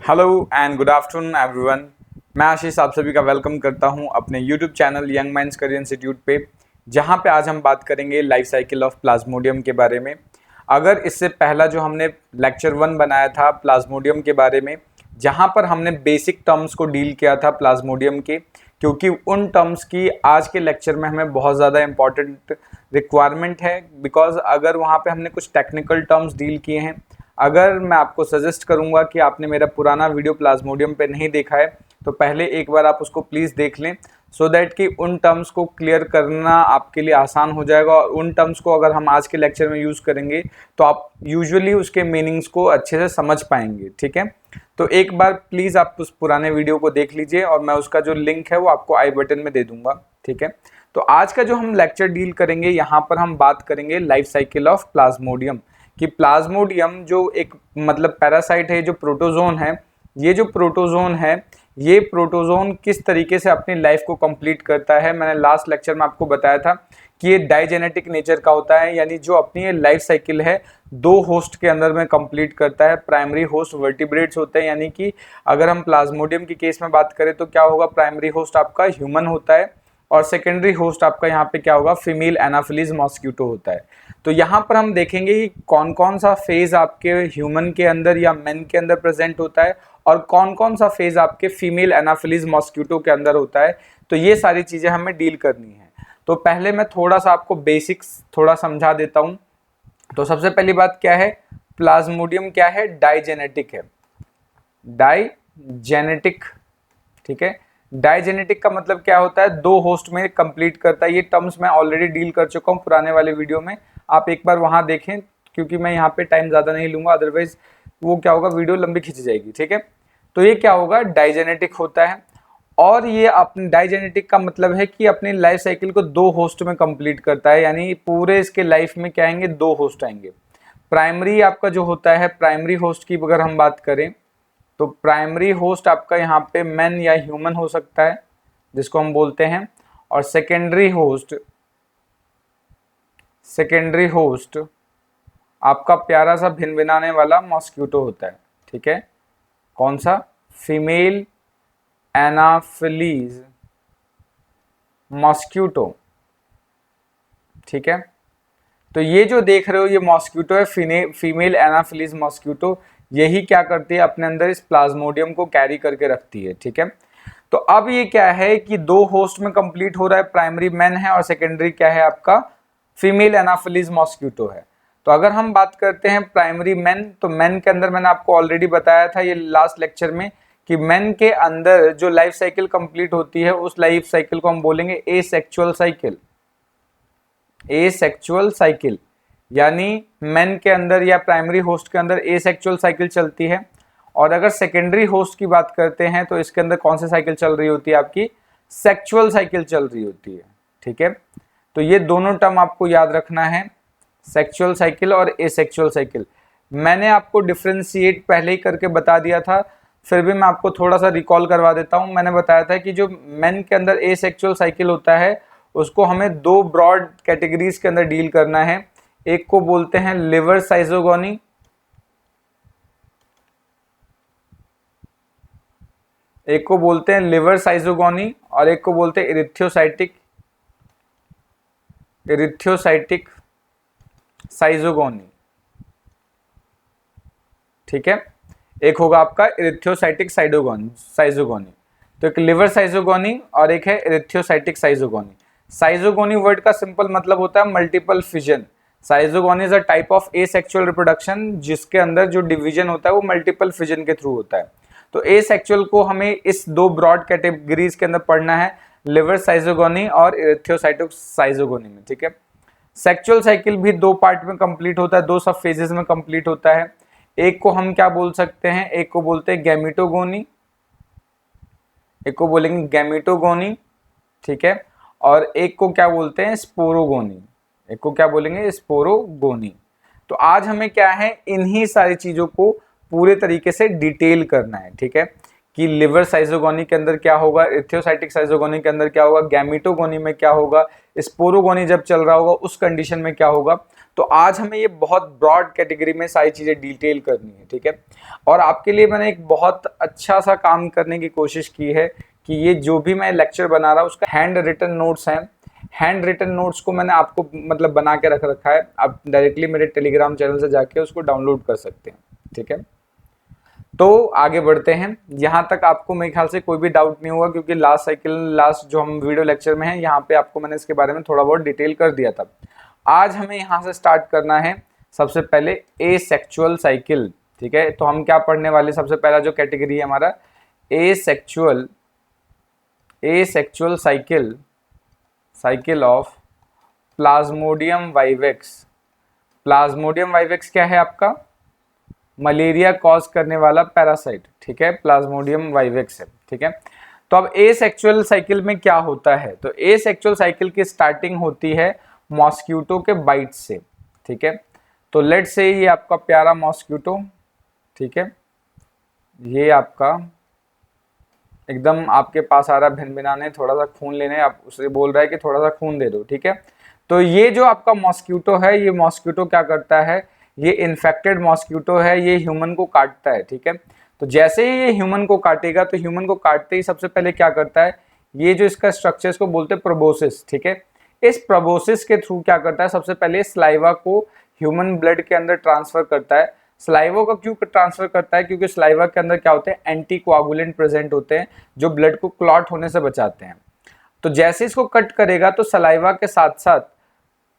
Hello and good afternoon everyone. मैं आशीष आप सभी का वेलकम करता हूं अपने YouTube channel young minds career institute पे, जहां पे आज हम बात करेंगे लाइफ साइकिल ऑफ प्लाज्मोडियम के बारे में। अगर इससे पहला जो हमने लेक्चर 1 बनाया था प्लाज्मोडियम के बारे में, जहां पर हमने बेसिक टर्म्स को डील किया था प्लाज्मोडियम के, क्योंकि उन टर्म्स की आज के लेक्चर में हमें बहुत ज़्यादा इंपॉर्टेंट रिक्वायरमेंट है, बिकॉज अगर वहाँ पे हमने कुछ टेक्निकल टर्म्स डील किए हैं। अगर मैं आपको सजेस्ट करूंगा कि आपने मेरा पुराना वीडियो प्लाज्मोडियम पे नहीं देखा है तो पहले एक बार आप उसको प्लीज़ देख लें, सो दैट कि उन टर्म्स को क्लियर करना आपके लिए आसान हो जाएगा। और उन टर्म्स को अगर हम आज के लेक्चर में यूज़ करेंगे तो आप यूजुअली उसके मीनिंग्स को अच्छे से समझ पाएंगे। ठीक है, तो एक बार प्लीज़ आप उस पुराने वीडियो को देख लीजिए और मैं उसका जो लिंक है वो आपको आई बटन में दे दूंगा। ठीक है, तो आज का जो हम लेक्चर डील करेंगे, यहाँ पर हम बात करेंगे लाइफ साइकिल ऑफ प्लाज्मोडियम, कि प्लाज्मोडियम जो एक मतलब पैरासाइट है, जो प्रोटोजोन है, ये जो प्रोटोजोन है, ये प्रोटोजोन किस तरीके से अपनी लाइफ को कंप्लीट करता है। मैंने लास्ट लेक्चर में आपको बताया था कि ये डाइजेनेटिक नेचर का होता है, यानी जो अपनी ये लाइफ साइकिल है दो होस्ट के अंदर में कंप्लीट करता है। प्राइमरी होस्ट वर्टिब्रेट्स होते हैं, यानी कि अगर हम प्लाज्मोडियम की केस में बात करें तो क्या होगा, प्राइमरी होस्ट आपका ह्यूमन होता है और सेकेंडरी होस्ट आपका यहाँ पे क्या होगा, फीमेल एनाफिलीज मॉस्क्यूटो होता है। तो यहाँ पर हम देखेंगे कि कौन कौन सा फेज आपके ह्यूमन के अंदर या मेन के अंदर प्रेजेंट होता है और कौन कौन सा फेज आपके फीमेल एनाफिलीज मॉस्क्यूटो के अंदर होता है। तो ये सारी चीज़ें हमें डील करनी है। तो पहले मैं थोड़ा सा आपको बेसिक्स थोड़ा समझा देता हूँ। तो सबसे पहली बात क्या है, प्लाज्मोडियम क्या है, डाइजेनेटिक है, डाइजेनेटिक। ठीक है, डाइजेनेटिक का मतलब क्या होता है, दो होस्ट में कंप्लीट करता है। ये टर्म्स मैं ऑलरेडी डील कर चुका हूँ पुराने वाले वीडियो में, आप एक बार वहां देखें, क्योंकि मैं यहाँ पे टाइम ज़्यादा नहीं लूँगा, अदरवाइज वो क्या होगा, वीडियो लंबी खिंच जाएगी। ठीक है, तो ये क्या होगा, डाइजेनेटिक होता है। और ये अपने डाइजेनेटिक का मतलब है कि अपनी लाइफ साइकिल को दो होस्ट में कंप्लीट करता है, यानी पूरे इसके लाइफ में क्या आएंगे, दो होस्ट आएंगे। प्राइमरी आपका जो होता है, प्राइमरी होस्ट की अगर हम बात करें तो प्राइमरी होस्ट आपका यहाँ पे मैन या ह्यूमन हो सकता है, जिसको हम बोलते हैं। और सेकेंडरी होस्ट आपका प्यारा सा भिनभिनाने वाला मॉस्क्यूटो होता है। ठीक है, कौन सा, फीमेल एनाफिलीज मॉस्क्यूटो। ठीक है, तो ये जो देख रहे हो ये मॉस्क्यूटो है, फीमेल एनाफिलीज मॉस्क्यूटो। यही क्या करती है, अपने अंदर इस प्लाज्मोडियम को कैरी करके रखती है। ठीक है, तो अब ये क्या है कि दो होस्ट में कंप्लीट हो रहा है, प्राइमरी मैन है और सेकेंडरी क्या है आपका, फीमेल एनाफिलीज मॉस्क्यूटो है। तो अगर हम बात करते हैं प्राइमरी मैन, तो मैन के अंदर मैंने आपको ऑलरेडी बताया था ये लास्ट लेक्चर में कि मैन के अंदर जो लाइफ साइकिल कंप्लीट होती है उस लाइफ साइकिल को हम बोलेंगे एसेक्सुअल साइकिल। एसेक्सुअल साइकिल यानी मेन के अंदर या प्राइमरी होस्ट के अंदर एसेक्सुअल साइकिल चलती है। और अगर सेकेंडरी होस्ट की बात करते हैं तो इसके अंदर कौन सी साइकिल चल रही होती है, आपकी सेक्सुअल साइकिल चल रही होती है। ठीक है, तो ये दोनों टर्म आपको याद रखना है, सेक्सुअल साइकिल और एसेक्सुअल साइकिल। मैंने आपको डिफ्रेंशिएट पहले ही करके बता दिया था, फिर भी मैं आपको थोड़ा सा रिकॉल करवा देता हूँ। मैंने बताया था कि जो मेन के अंदर एसेक्सुअल साइकिल होता है उसको हमें दो ब्रॉड कैटेगरीज के अंदर डील करना है। एक को बोलते हैं लिवर साइजोगोनी, एक को बोलते हैं लिवर साइजोगोनी और एक को बोलते हैं इरिथ्योसाइटिक साइजोगोनी। ठीक है, एक होगा आपका इरिथ्योसाइटिक साइजोगोनी। तो एक लिवर साइजोगोनी और एक है इरिथ्योसाइटिक साइजोगोनी। साइजोगोनी वर्ड का सिंपल मतलब होता है multiple fission. साइजोगोनी is a type of asexual reproduction जिसके अंदर जो डिवीजन होता है वो मल्टीपल फिजन के थ्रू होता है। तो एसेक्सुअल को हमें इस दो ब्रॉड कैटेगरीज के अंदर पढ़ना है, लिवर साइजोगोनी और इरिथ्योसाइटिक साइजोगोनी में। ठीक है, सेक्सुअल साइकिल भी दो पार्ट में कंप्लीट होता है, दो सब फेजेस में कंप्लीट होता है। एक को हम क्या बोल सकते हैं, एक को बोलते हैं गैमेटोगोनी, एक को बोलेंगे गैमेटोगोनी। ठीक है, और एक को क्या बोलते हैं, स्पोरोगोनी, एक को क्या बोलेंगे, स्पोरोगोनी। तो आज हमें क्या है, इन्हीं सारी चीजों को पूरे तरीके से डिटेल करना है। ठीक है, कि लिवर साइजोगोनी के अंदर क्या होगा, इथियोसाइटिक साइजोगोनी के अंदर क्या होगा, गैमेटोगोनी में क्या होगा, स्पोरोगोनी जब चल रहा होगा उस कंडीशन में क्या होगा। तो आज हमें ये बहुत ब्रॉड कैटेगरी में सारी चीज़ें डिटेल करनी है, ठीक है। और आपके लिए मैंने एक बहुत अच्छा सा काम करने की कोशिश की है कि ये जो भी मैं लेक्चर बना रहा हूँ उसका हैंड रिटन नोट्स हैं। हैंड रिटन नोट्स को मैंने आपको मतलब बना के रख रखा है, आप डायरेक्टली मेरे टेलीग्राम चैनल से जाके उसको डाउनलोड कर सकते हैं, ठीक है। तो आगे बढ़ते हैं। यहाँ तक आपको मेरे ख्याल से कोई भी डाउट नहीं होगा, क्योंकि लास्ट जो हम वीडियो लेक्चर में है यहाँ पे आपको मैंने इसके बारे में थोड़ा बहुत डिटेल कर दिया था। आज हमें यहाँ से स्टार्ट करना है सबसे पहले एसेक्सुअल साइकिल, ठीक है। तो हम क्या पढ़ने वाले, सबसे पहला जो कैटेगरी है हमारा asexual cycle of Plasmodium vivax. Plasmodium vivax क्या है आपका, मलेरिया कॉज करने वाला पैरासाइट, ठीक है, प्लाज्मोडियम वाइवेक्स है, ठीक है। तो अब एसेक्सुअल साइकिल में क्या होता है, तो एसेक्सुअल साइकिल की स्टार्टिंग होती है मॉस्क्यूटो के बाइट से, ठीक है। तो लेट्स से ये आपका प्यारा मॉस्क्यूटो, ठीक है, ये आपका एकदम आपके पास आ रहा है भिनभिनाने, थोड़ा सा खून लेने, आप उसे बोल रहा है कि थोड़ा सा खून दे दो, ठीक है। तो ये जो आपका मॉस्क्यूटो है, ये मॉस्क्यूटो क्या करता है, ये इन्फेक्टेड मॉस्क्यूटो है, ये ह्यूमन को काटता है, ठीक है। तो जैसे ही ये ह्यूमन को काटेगा, तो ह्यूमन को काटते ही सबसे पहले क्या करता है, ये जो इसका स्ट्रक्चर इसको बोलते हैं प्रोबोसिस, ठीक है। इस प्रोबोसिस के थ्रू क्या करता है, सबसे पहले स्लाइवा को ह्यूमन ब्लड के अंदर ट्रांसफर करता है। स्लाइवा को क्यों ट्रांसफर करता है, क्योंकि स्लाइवा के अंदर क्या होते हैं, एंटी कोआगुलेंट प्रेजेंट होते हैं जो ब्लड को क्लॉट होने से बचाते हैं। तो जैसे इसको कट करेगा तो सलाइवा के साथ साथ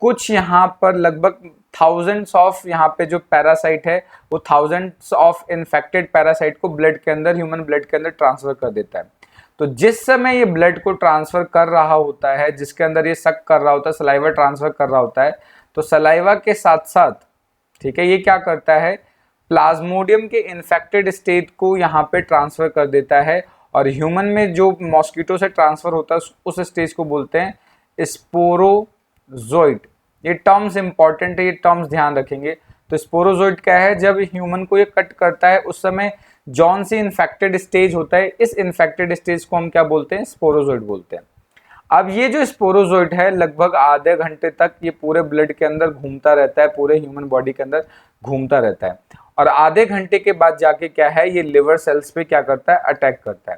कुछ यहाँ पर लगभग थाउजेंड्स ऑफ यहाँ पे जो पैरासाइट है, वो थाउजेंड्स ऑफ इन्फेक्टेड पैरासाइट को ब्लड के अंदर, ह्यूमन ब्लड के अंदर ट्रांसफर कर देता है। तो जिस समय ये ब्लड को ट्रांसफर कर रहा होता है, जिसके अंदर ये सक कर रहा होता है, सलाइवा ट्रांसफर कर रहा होता है, तो सलाइवा के साथ साथ, ठीक है, ये क्या करता है, प्लाज्मोडियम के इन्फेक्टेड स्टेट को यहाँ पे ट्रांसफर कर देता है। और ह्यूमन में जो मॉस्किटो से ट्रांसफर होता है उस स्टेज को बोलते हैं स्पोरोजोइट। ये टर्म्स इंपॉर्टेंट है, ये टर्म्स ध्यान रखेंगे। तो स्पोरोजोइट क्या है, जब ह्यूमन को ये कट करता है उस समय जौन सी इन्फेक्टेड स्टेज होता है, इस इन्फेक्टेड स्टेज को हम क्या बोलते हैं, स्पोरोजोइट बोलते हैं। अब ये जो स्पोरोजोइट है लगभग आधे घंटे तक ये पूरे ब्लड के अंदर घूमता रहता है, पूरे ह्यूमन बॉडी के अंदर घूमता रहता है। और आधे घंटे के बाद जाके क्या है, ये लिवर सेल्स पे क्या करता है, अटैक करता है,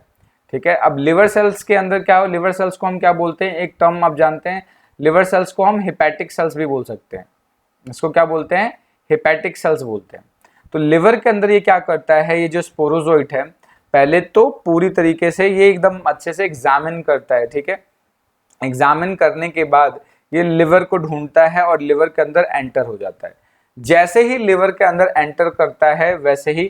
ठीक है। अब लिवर सेल्स के अंदर क्या हो, लिवर सेल्स को हम क्या बोलते हैं, एक टर्म आप जानते हैं, लिवर सेल्स को हम हेपेटिक सेल्स भी बोल सकते हैं। इसको क्या बोलते हैं, हेपेटिक सेल्स बोलते हैं। तो लिवर के अंदर ये क्या करता है, ये जो स्पोरोजोइट है, पहले तो पूरी तरीके से ये एकदम अच्छे से एग्जामिन करता है, ठीक है। एग्जामिन करने के बाद ये लिवर को ढूंढता है और लिवर के अंदर एंटर हो जाता है। जैसे ही लिवर के अंदर एंटर करता है, वैसे ही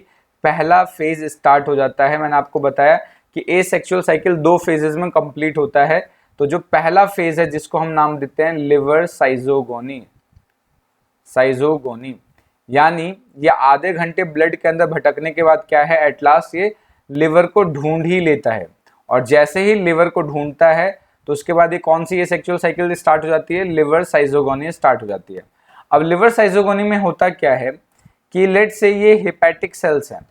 पहला फेज स्टार्ट हो जाता है। मैंने आपको बताया कि एसेक्सुअल साइकिल 2 फेजेस में कंप्लीट होता है। तो जो पहला फेज है, जिसको हम नाम देते हैं लिवर साइजोगोनी, यानी ये आधे घंटे ब्लड के अंदर भटकने के बाद क्या है, एट लास्ट ये लिवर को ढूंढ ही लेता है। और जैसे ही लिवर को ढूंढता है, तो उसके बाद ये कौन सी ये सेक्सुअल साइकिल स्टार्ट हो जाती है, लिवर साइजोगोनी स्टार्ट हो जाती है। अब लिवर साइजोगोनी में होता क्या है कि लेट से ये हेपेटिक सेल्स हैं,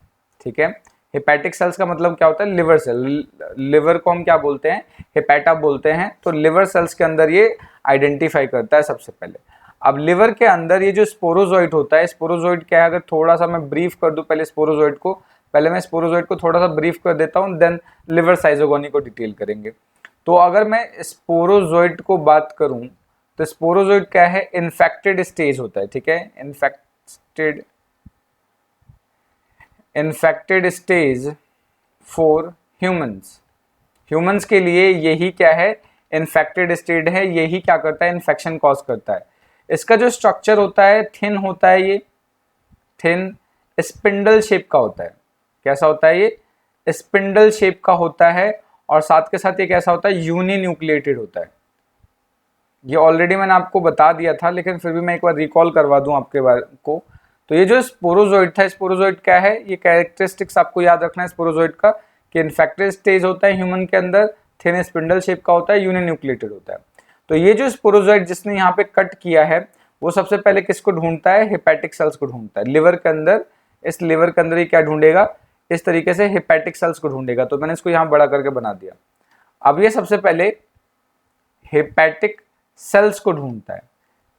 ठीक है। हेपेटिक सेल्स का मतलब क्या होता है, लिवर सेल। लिवर को हम क्या बोलते हैं, हेपेटा बोलते हैं। तो लिवर सेल्स के अंदर ये आइडेंटिफाई करता है सबसे पहले। अब लिवर के अंदर ये जो स्पोरोजोइट होता है, स्पोरोजोइट क्या है, अगर थोड़ा सा मैं ब्रीफ कर दूं पहले स्पोरोजोइट को, मैं स्पोरोजोइट को थोड़ा सा ब्रीफ कर देता हूं, देन लिवर साइजोगोनी को डिटेल करेंगे। तो अगर मैं स्पोरोजोइट को बात करूं, तो स्पोरोजोइट क्या है, इन्फेक्टेड स्टेज होता है, ठीक है। इन्फेक्टेड स्टेज फॉर ह्यूमंस के लिए यही क्या है, इन्फेक्टेड स्टेज है। यही क्या करता है, इन्फेक्शन कॉज करता है। इसका जो स्ट्रक्चर होता है, थिन होता है, ये थिन स्पिंडल शेप का होता है। कैसा होता है, ये स्पिंडल शेप का होता है। और साथ के साथ ये कैसा होता है, यूनिन्यूक्लिएटेड होता है। ये ऑलरेडी मैंने आपको बता दिया था, लेकिन फिर भी मैं एक बार रिकॉल करवा दूं आपके बारे को। तो ये जो स्पोरोजोइट था, स्पोरोजोइट क्या है, ये कैरेक्टरिस्टिक्स आपको याद रखना है स्पोरोजोइट का, कि इन्फेक्टेड स्टेज होता है ह्यूमन के अंदर, थिन स्पिंडल शेप का होता है, यूनिन्यूक्लिएटेड होता है। तो ये जो स्पोरोजोइट जिसने यहाँ पे कट किया है, वो सबसे पहले किसको ढूंढता है, हेपेटिक सेल्स को ढूंढता है लिवर के अंदर। इस लिवर के अंदर ये क्या ढूंढेगा, इस तरीके से हेपेटिक सेल्स को ढूंढेगा। तो मैंने इसको यहाँ बड़ा करके बना दिया। अब ये सबसे पहले हेपेटिक सेल्स को ढूंढता है।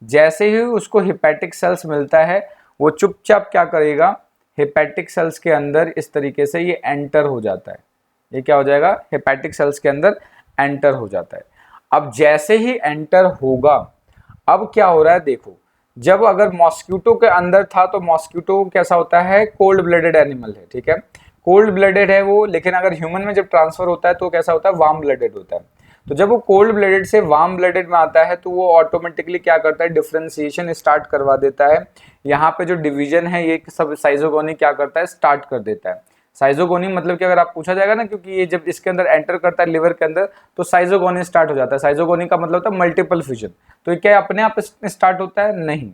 जैसे ही उसको हेपेटिक सेल्स मिलता है वो चुपचाप क्या करेगा, हेपेटिक सेल्स के अंदर इस तरीके से ये एंटर हो जाता है। ये क्या हो जाएगा, हेपेटिक सेल्स के अंदर एंटर हो जाता है। अब जैसे ही एंटर होगा, अब क्या हो रहा है देखो, जब अगर मॉस्किटो के अंदर था तो मॉस्किटो कैसा होता है, कोल्ड ब्लडेड एनिमल है, ठीक है, कोल्ड ब्लडेड है वो। लेकिन अगर ह्यूमन में जब ट्रांसफर होता है तो कैसा होता है, वार्म ब्लडेड होता है। तो जब वो कोल्ड ब्लडेड से वार्म ब्लडेड में आता है तो वो ऑटोमेटिकली क्या करता है, डिफरेंशिएशन स्टार्ट करवा देता है। यहाँ पे जो डिवीजन है ये सब साइजोगोनी क्या करता है, स्टार्ट कर देता है। साइजोगोनी मतलब कि अगर आप पूछा जाएगा ना, क्योंकि ये जब इसके अंदर एंटर करता है लिवर के अंदर तो साइजोगोनी स्टार्ट हो जाता है। साइजोगोनी का मतलब होता है मल्टीपल फ्यूजन। तो ये क्या अपने आप स्टार्ट होता है, नहीं।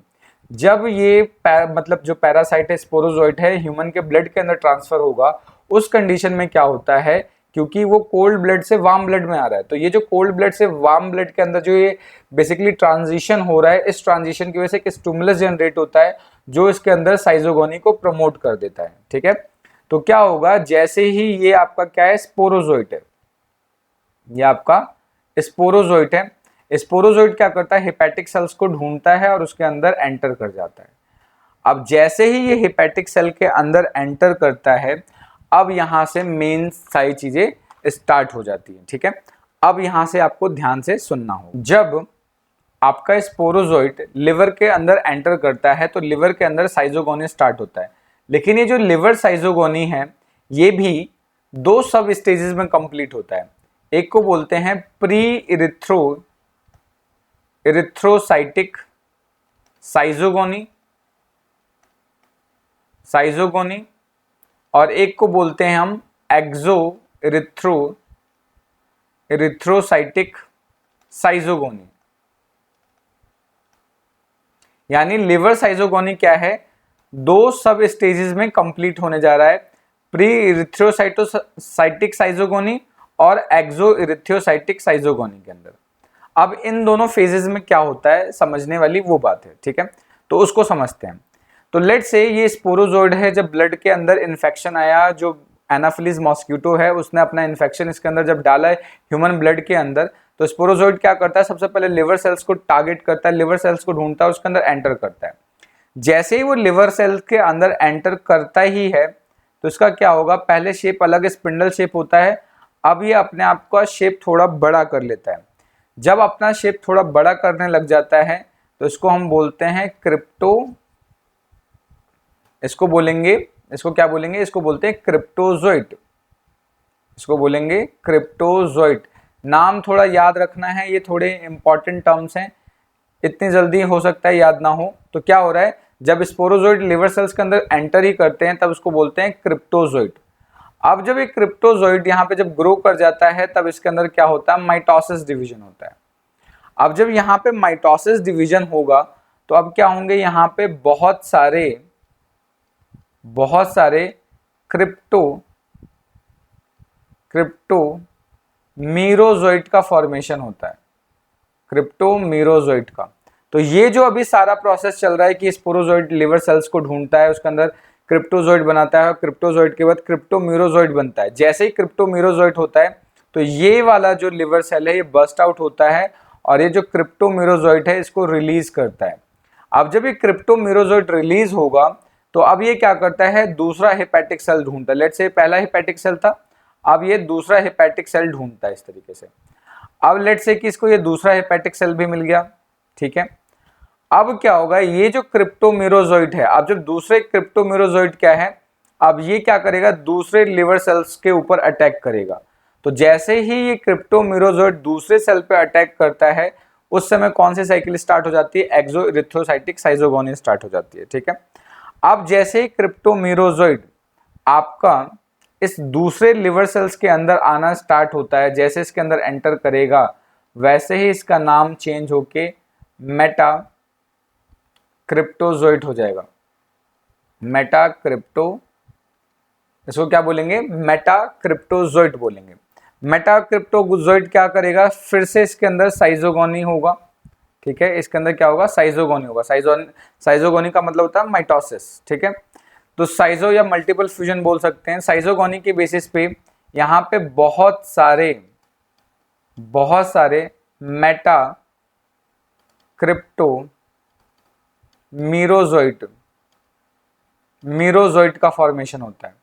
जब ये मतलब जो पैरासाइट है, स्पोरोजोइट है, ह्यूमन के ब्लड के अंदर ट्रांसफर होगा, उस कंडीशन में क्या होता है, क्योंकि वो कोल्ड ब्लड से वार्म ब्लड में आ रहा है, तो ये जो कोल्ड ब्लड से वार्म ब्लड के अंदर जो ये बेसिकली ट्रांजिशन हो रहा है, इस ट्रांजिशन की वजह से एक स्टिमुलस जनरेट होता है जो इसके अंदर साइजोगोनी को प्रमोट कर देता है, ठीक है। तो क्या होगा, जैसे ही ये आपका क्या है, स्पोरोजोइट है, ये आपका स्पोरोजोइट है। स्पोरोजोइट क्या करता है, हेपेटिक सेल्स को ढूंढता है और उसके अंदर एंटर कर जाता है। अब जैसे ही ये हेपेटिक सेल के अंदर एंटर करता है, अब यहां से मेन सारी चीजें स्टार्ट हो जाती है, ठीक है। अब यहां से आपको ध्यान से सुनना हो, जब आपका स्पोरोजोइट लिवर के अंदर एंटर करता है तो लिवर के अंदर साइजोगोनी स्टार्ट होता है। लेकिन ये जो लिवर साइजोगोनी है ये भी दो सब स्टेजेस में कंप्लीट होता है। एक को बोलते हैं प्री इरिथ्रोसाइटिक साइजोगोनी और एक को बोलते हैं हम इरिथ्रोसाइटिक साइजोगोनी। यानी लिवर साइजोगोनी क्या है, दो सब स्टेजेस में कंप्लीट होने जा रहा है, प्री इरिथ्रोसाइटिक साइजोगोनी और एक्सो-इरिथ्रोसाइटिक साइजोगोनी के अंदर। अब इन दोनों फेजेस में क्या होता है, समझने वाली वो बात है, ठीक है। तो उसको समझते हैं। तो लेट्स से ये स्पोरोजोइड है, जब ब्लड के अंदर इन्फेक्शन आया, जो एनाफिलीज मॉस्किटो है उसने अपना इन्फेक्शन इसके अंदर जब डाला है ह्यूमन ब्लड के अंदर, तो स्पोरोजोइड क्या करता है, सबसे पहले लिवर सेल्स को टारगेट करता है, लिवर सेल्स को ढूंढता है, उसके अंदर एंटर करता है। जैसे ही वो लिवर सेल के अंदर एंटर करता ही है तो इसका क्या होगा, पहले शेप अलग स्पिंडल शेप होता है, अब ये अपने आप का शेप थोड़ा बड़ा कर लेता है। जब अपना शेप थोड़ा बड़ा करने लग जाता है तो इसको हम बोलते हैं इसको क्या बोलेंगे, इसको बोलते हैं क्रिप्टोजोइट। इसको बोलेंगे क्रिप्टोजोइट। नाम थोड़ा याद रखना है, ये थोड़े इंपॉर्टेंट टर्म्स हैं, इतनी जल्दी हो सकता है याद ना हो। तो क्या हो रहा है, जब स्पोरोजोइट लिवर सेल्स के अंदर एंटर ही करते हैं तब उसको बोलते हैं क्रिप्टोजोइट। अब जब ये क्रिप्टोजोइट यहाँ पे जब ग्रो कर जाता है तब इसके अंदर क्या होता है, माइटोसिस डिवीजन होता है। अब जब यहाँ पे माइटोसिस डिवीजन होगा तो अब क्या होंगे, यहाँ पे बहुत सारे क्रिप्टोमीरोजोइट का फॉर्मेशन होता है, क्रिप्टोमीरोजोइट का। तो ये जो अभी सारा प्रोसेस चल रहा है कि स्पोरोजोइट लिवर सेल्स को ढूंढता है, उसके अंदर क्रिप्टोजोइट बनाता है और क्रिप्टोजोइट के बाद क्रिप्टोमीरोजोइट बनता है। जैसे ही क्रिप्टोमीरोजोइट होता है तो ये वाला जो लिवर सेल है ये बस्ट आउट होता है और ये जो क्रिप्टोमीरोजोइट है इसको रिलीज करता है। अब जब ये क्रिप्टोमीरोजोइट रिलीज होगा तो अब ये क्या करता है, दूसरा हेपेटिक सेल ढूंढता है। लेट्स से पहला हेपेटिक सेल था, अब ये दूसरा हेपेटिक सेल ढूंढता है इस तरीके से। अब लेट्स से कि इसको ये दूसरा हेपेटिक सेल भी मिल गया, ठीक है। अब क्या होगा, ये जो क्रिप्टोमीरोजोइट है, अब जब दूसरे क्रिप्टोमीरोजोइट क्या है, अब ये क्या करेगा, दूसरे लिवर सेल्स के ऊपर अटैक करेगा। तो जैसे ही ये क्रिप्टोमीरोजोइट दूसरे सेल पे अटैक करता है उस समय कौन सी साइकिल स्टार्ट हो जाती है, एक्सो-इरिथ्रोसाइटिक साइजोगोनी स्टार्ट हो जाती है, ठीक है। अब जैसे ही क्रिप्टोमीरोजोइट आपका इस दूसरे लिवर सेल्स के अंदर आना स्टार्ट होता है, जैसे इसके अंदर एंटर करेगा वैसे ही इसका नाम चेंज होके मेटा क्रिप्टोजोइट हो जाएगा। मेटा क्रिप्टो, इसको क्या बोलेंगे, मेटा क्रिप्टोजोइट बोलेंगे। मेटा क्रिप्टोजोइट क्या करेगा, फिर से इसके अंदर साइजोगोनी होगा, ठीक है। इसके अंदर क्या होगा, साइजोगोनी होगा। साइजोगोनी का मतलब होता है माइटोसिस, ठीक है। तो साइजो या मल्टीपल फ्यूजन बोल सकते हैं। साइजोगोनी के बेसिस पे यहाँ पे बहुत सारे मेटा क्रिप्टो मीरोजोइट का फॉर्मेशन होता है।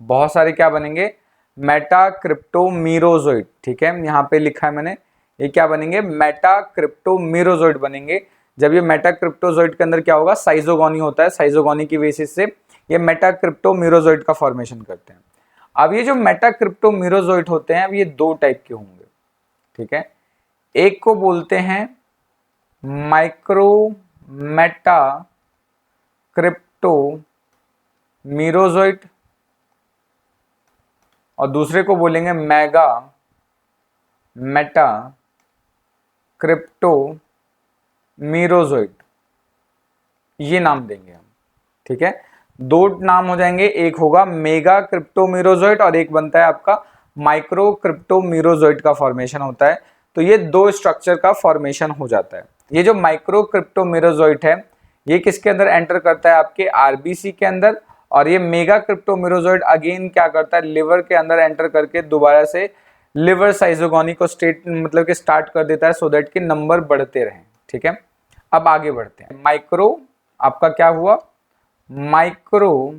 बहुत सारे क्या बनेंगे, मेटा क्रिप्टो मीरोजोइट। ठीक है, यहाँ पे लिखा है मैंने, ये क्या बनेंगे, मेटा क्रिप्टो मीरोजोइट बनेंगे। जब ये मेटा क्रिप्टोजोइट के अंदर क्या होगा, साइजोगोनी होता है, साइजोगोनी की बेसिस से ये मेटा क्रिप्टो मीरोजोइट का फॉर्मेशन करते हैं। अब ये जो मेटा क्रिप्टो मीरोजोइट होते हैं, अब ये दो टाइप के होंगे। ठीक है, एक को बोलते हैं माइक्रो मेटा क्रिप्टो मीरोजोइट और दूसरे को बोलेंगे मेगा मेटा क्रिप्टो मीरोजोइट, ये नाम देंगे हम। ठीक है, दो नाम हो जाएंगे, एक होगा मेगा क्रिप्टो मीरोजोइट और एक बनता है आपका माइक्रो क्रिप्टो मीरोजोइट का फॉर्मेशन होता है। तो ये दो स्ट्रक्चर का फॉर्मेशन हो जाता है। ये जो माइक्रो क्रिप्टो मीरोजोइट है ये किसके अंदर एंटर करता है, आपके आरबीसी के अंदर, और ये मेगा क्रिप्टो मीरोजोइट अगेन क्या करता है, लिवर के अंदर एंटर करके दोबारा से लिवर साइजोगोनी को मतलब कि स्टार्ट कर देता है, सो दैट कि नंबर बढ़ते रहें। ठीक है, अब आगे बढ़ते हैं। माइक्रो आपका क्या हुआ, माइक्रो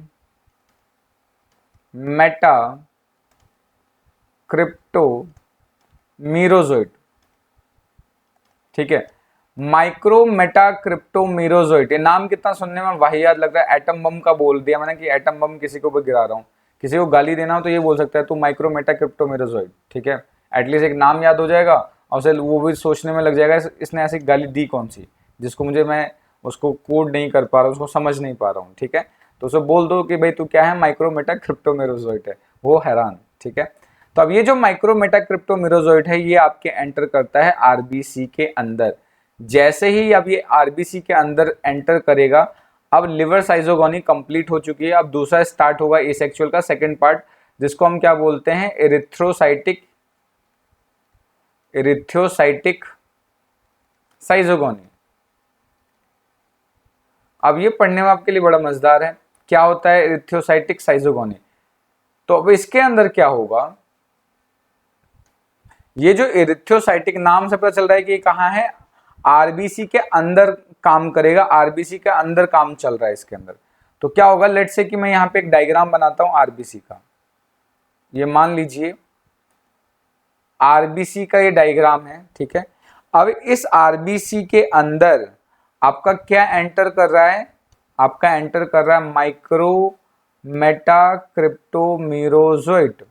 मेटा क्रिप्टो मीरोजोइट। ठीक है, माइक्रो मेटा क्रिप्टो मीरोजोइट, ये नाम कितना सुनने में वाहियात लग रहा है। एटम बम का बोल दिया मैंने कि एटम बम किसी को भी गिरा रहा हूँ, किसी को गाली देना हो तो ये बोल सकता है तू माइक्रो मेटा क्रिप्टो मीरोजोइट। ठीक है, एटलीस्ट एक नाम याद हो जाएगा और उसे वो भी सोचने में लग जाएगा इसने ऐसी गाली दी कौन सी, जिसको मैं उसको कोड नहीं कर पा रहा हूँ, उसको समझ नहीं पा रहा हूँ। ठीक है, तो उसे बोल दो कि भाई तू क्या है, माइक्रो मेटा क्रिप्टो मीरोजोइट है, वो हैरान। ठीक है, तो अब ये जो माइक्रो मेटा क्रिप्टो मीरोजोइट है ये आपके एंटर करता है आरबीसी के अंदर। जैसे ही अब ये आरबीसी के अंदर एंटर करेगा, अब लिवर साइजोगोनी कंप्लीट हो चुकी है। अब दूसरा स्टार्ट होगा एसेक्सुअल का सेकंड पार्ट, जिसको हम क्या बोलते हैं, इरिथ्रोसाइटिक साइजोगोनी। अब ये पढ़ने में आपके लिए बड़ा मजेदार है, क्या होता है इरिथ्रोसाइटिक साइजोगोनी। तो अब इसके अंदर क्या होगा, ये जो इरिथ्रोसाइटिक नाम से पता चल रहा है कि ये कहाँ है, आरबीसी के अंदर काम करेगा, आरबीसी के अंदर काम चल रहा है इसके अंदर। तो क्या होगा, लेट्स से कि मैं यहाँ पे एक डायग्राम बनाता हूँ आरबीसी का, ये मान लीजिए आरबीसी का ये डायग्राम है। ठीक है, अब इस आरबीसी के अंदर आपका क्या एंटर कर रहा है, आपका एंटर कर रहा है micro Meta crypto merozoite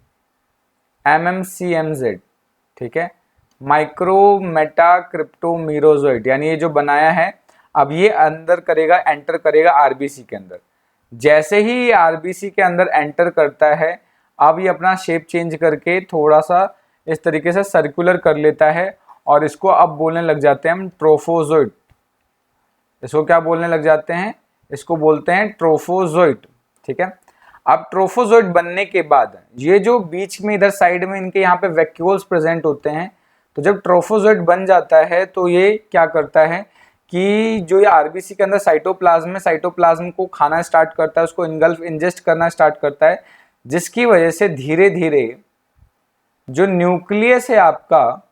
MMCMZ। ठीक है, माइक्रो मेटा क्रिप्टो मीरोजोइट, यानी ये जो बनाया है अब ये अंदर करेगा, एंटर करेगा आरबीसी के अंदर। जैसे ही ये आरबीसी के अंदर एंटर करता है, अब ये अपना शेप चेंज करके थोड़ा सा इस तरीके से सर्कुलर कर लेता है और इसको अब बोलने लग जाते हैं हम ट्रोफोजोइट। इसको क्या बोलने लग जाते हैं, इसको बोलते हैं ट्रोफोजोइट। ठीक है, अब ट्रोफोजोइट बनने के बाद ये जो बीच में इधर साइड में इनके यहाँ पे वैक्यूल्स प्रेजेंट होते हैं, तो जब ट्रोफोजोइट बन जाता है तो ये क्या करता है कि जो ये आरबीसी के अंदर साइटोप्लाज्म है, साइटोप्लाज्म को खाना स्टार्ट करता है, उसको इंजेस्ट करना स्टार्ट करता है, जिसकी वजह से धीरे धीरे जो न्यूक्लियस है आपका,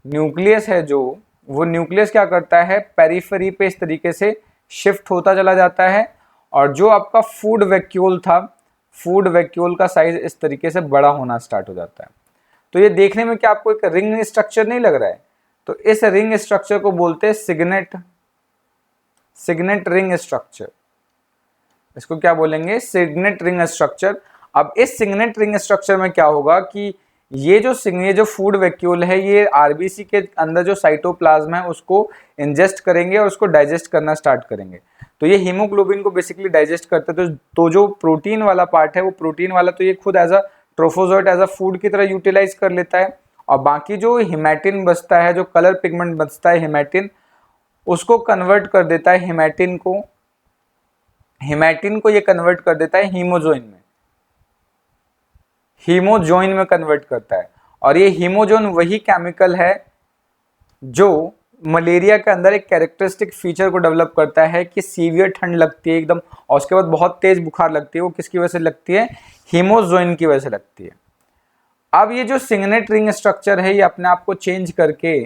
न्यूक्लियस है जो, वो न्यूक्लियस क्या करता है, पेरिफेरी पे इस तरीके से शिफ्ट होता चला जाता है, और जो आपका फूड वैक्यूल था, फूड वैक्यूल का साइज इस तरीके से बड़ा होना स्टार्ट हो जाता है। तो ये देखने में क्या आपको एक रिंग स्ट्रक्चर नहीं लग रहा है, तो इस रिंग स्ट्रक्चर को बोलते हैं सिग्नेट रिंग स्ट्रक्चर। इसको क्या बोलेंगे, सिग्नेट रिंग स्ट्रक्चर। अब इस सिग्नेट रिंग स्ट्रक्चर में क्या होगा कि ये जो फूड वैक्यूल है ये आरबीसी के अंदर जो साइटोप्लाज्म है उसको इंजेस्ट करेंगे और उसको डाइजेस्ट करना स्टार्ट करेंगे। तो ये हीमोग्लोबिन को बेसिकली डाइजेस्ट करते हैं। तो जो प्रोटीन वाला पार्ट है वो प्रोटीन वाला तो ये खुद as a trophozoite as a food की तरह यूटिलाइज कर लेता है, और बाकी जो हिमैटिन बचता है, जो कलर पिगमेंट बचता है हिमैटिन, उसको कन्वर्ट कर देता है हिमैटिन को ये कन्वर्ट कर देता है हीमोजोइन में कन्वर्ट करता है। और ये हीमोजोइन वही केमिकल है जो मलेरिया के अंदर एक कैरेक्टरिस्टिक फीचर को डेवलप करता है कि सीवियर ठंड लगती है एकदम, और उसके बाद बहुत तेज बुखार लगती है। वो किसकी वजह से लगती है? हीमोजोइन की वजह से लगती है। अब ये जो सिग्नेट रिंग स्ट्रक्चर है ये अपने आप को चेंज करके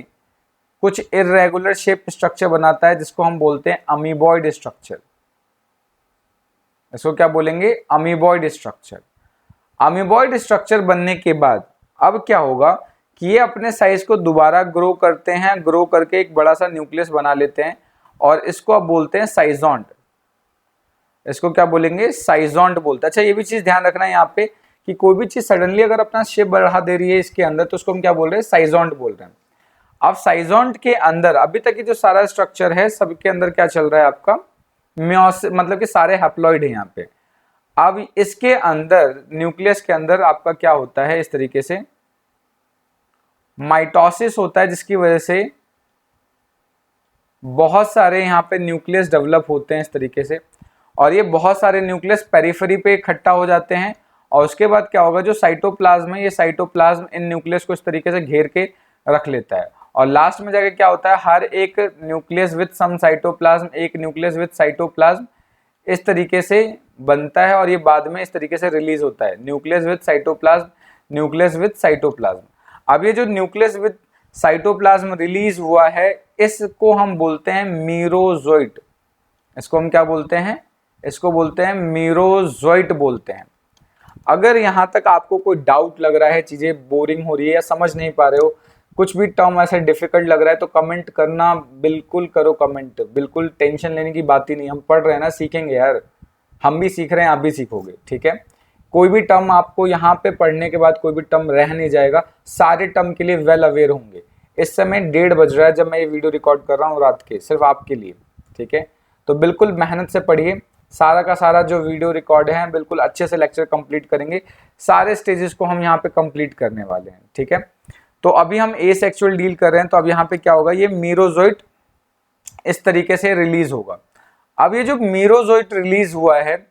कुछ इरेगुलर शेप स्ट्रक्चर बनाता है जिसको हम बोलते हैं अमीबॉइड स्ट्रक्चर। इसको क्या बोलेंगे? Amoeboid structure. अमीबॉइड स्ट्रक्चर बनने के बाद अब क्या होगा कि ये अपने साइज को दोबारा ग्रो करते हैं, ग्रो करके एक बड़ा सा न्यूक्लियस बना लेते हैं और इसको अब बोलते हैं साइजोंट। इसको क्या बोलेंगे? साइजोंट बोलते हैं। अच्छा, ये भी चीज ध्यान रखना है यहाँ पे कि कोई भी चीज सडनली अगर अपना शेप बढ़ा दे रही है इसके अंदर तो उसको हम क्या बोल रहे हैं? साइजोंट बोल रहे हैं। अब साइजोंट के अंदर अभी तक की जो सारा स्ट्रक्चर है सबके अंदर क्या चल रहा है आपका? म्योसिस, मतलब कि सारे हैप्लॉइड है यहाँ पे। अब इसके अंदर न्यूक्लियस के अंदर आपका क्या होता है? इस तरीके से माइटोसिस होता है जिसकी वजह से बहुत सारे यहाँ पे न्यूक्लियस डेवलप होते हैं इस तरीके से, और ये बहुत सारे न्यूक्लियस पेरिफेरी पे इकट्ठा हो जाते हैं। और उसके बाद क्या होगा? जो साइटोप्लाज्म है ये साइटोप्लाज्म इन न्यूक्लियस को इस तरीके से घेर के रख लेता है और लास्ट में जाके क्या होता है? हर एक न्यूक्लियस विद सम साइटोप्लाज्म, एक न्यूक्लियस विद साइटोप्लाज्म इस तरीके से बनता है और ये बाद में इस तरीके से रिलीज होता है। Nucleus with cytoplasm, nucleus with cytoplasm. अब ये जो न्यूक्लियस विद साइटोप्लाज्म रिलीज हुआ है इसको हम बोलते हैं मीरोजोइट। इसको हम क्या बोलते हैं? इसको बोलते हैं मीरोजोइट बोलते हैं। अगर यहाँ तक आपको कोई डाउट लग रहा है, चीजें बोरिंग हो रही है या समझ नहीं पा रहे हो, कुछ भी टर्म ऐसे डिफिकल्ट लग रहा है तो कमेंट करना बिल्कुल करो। कमेंट बिल्कुल टेंशन लेने की बात ही नहीं। हम पढ़ रहे हैं ना, सीखेंगे यार, हम भी सीख रहे हैं, आप भी सीखोगे, ठीक है। कोई भी टर्म आपको यहाँ पे पढ़ने के बाद कोई भी टर्म रह नहीं जाएगा, सारे टर्म के लिए वेल अवेयर होंगे। इस समय 1:30 बज रहा है जब मैं ये वीडियो रिकॉर्ड कर रहा हूँ रात के, सिर्फ आपके लिए, ठीक है। तो बिल्कुल मेहनत से पढ़िए, सारा का सारा जो वीडियो रिकॉर्ड है बिल्कुल अच्छे से लेक्चर कंप्लीट करेंगे। सारे स्टेजेस को हम यहाँ पे कंप्लीट करने वाले हैं, ठीक है। तो अभी हम एसेक्सुअल डील कर रहे हैं, तो अब यहाँ पे क्या होगा? ये मीरोजोइट इस तरीके से रिलीज होगा। अब ये जो मीरोजोइट रिलीज हुआ है,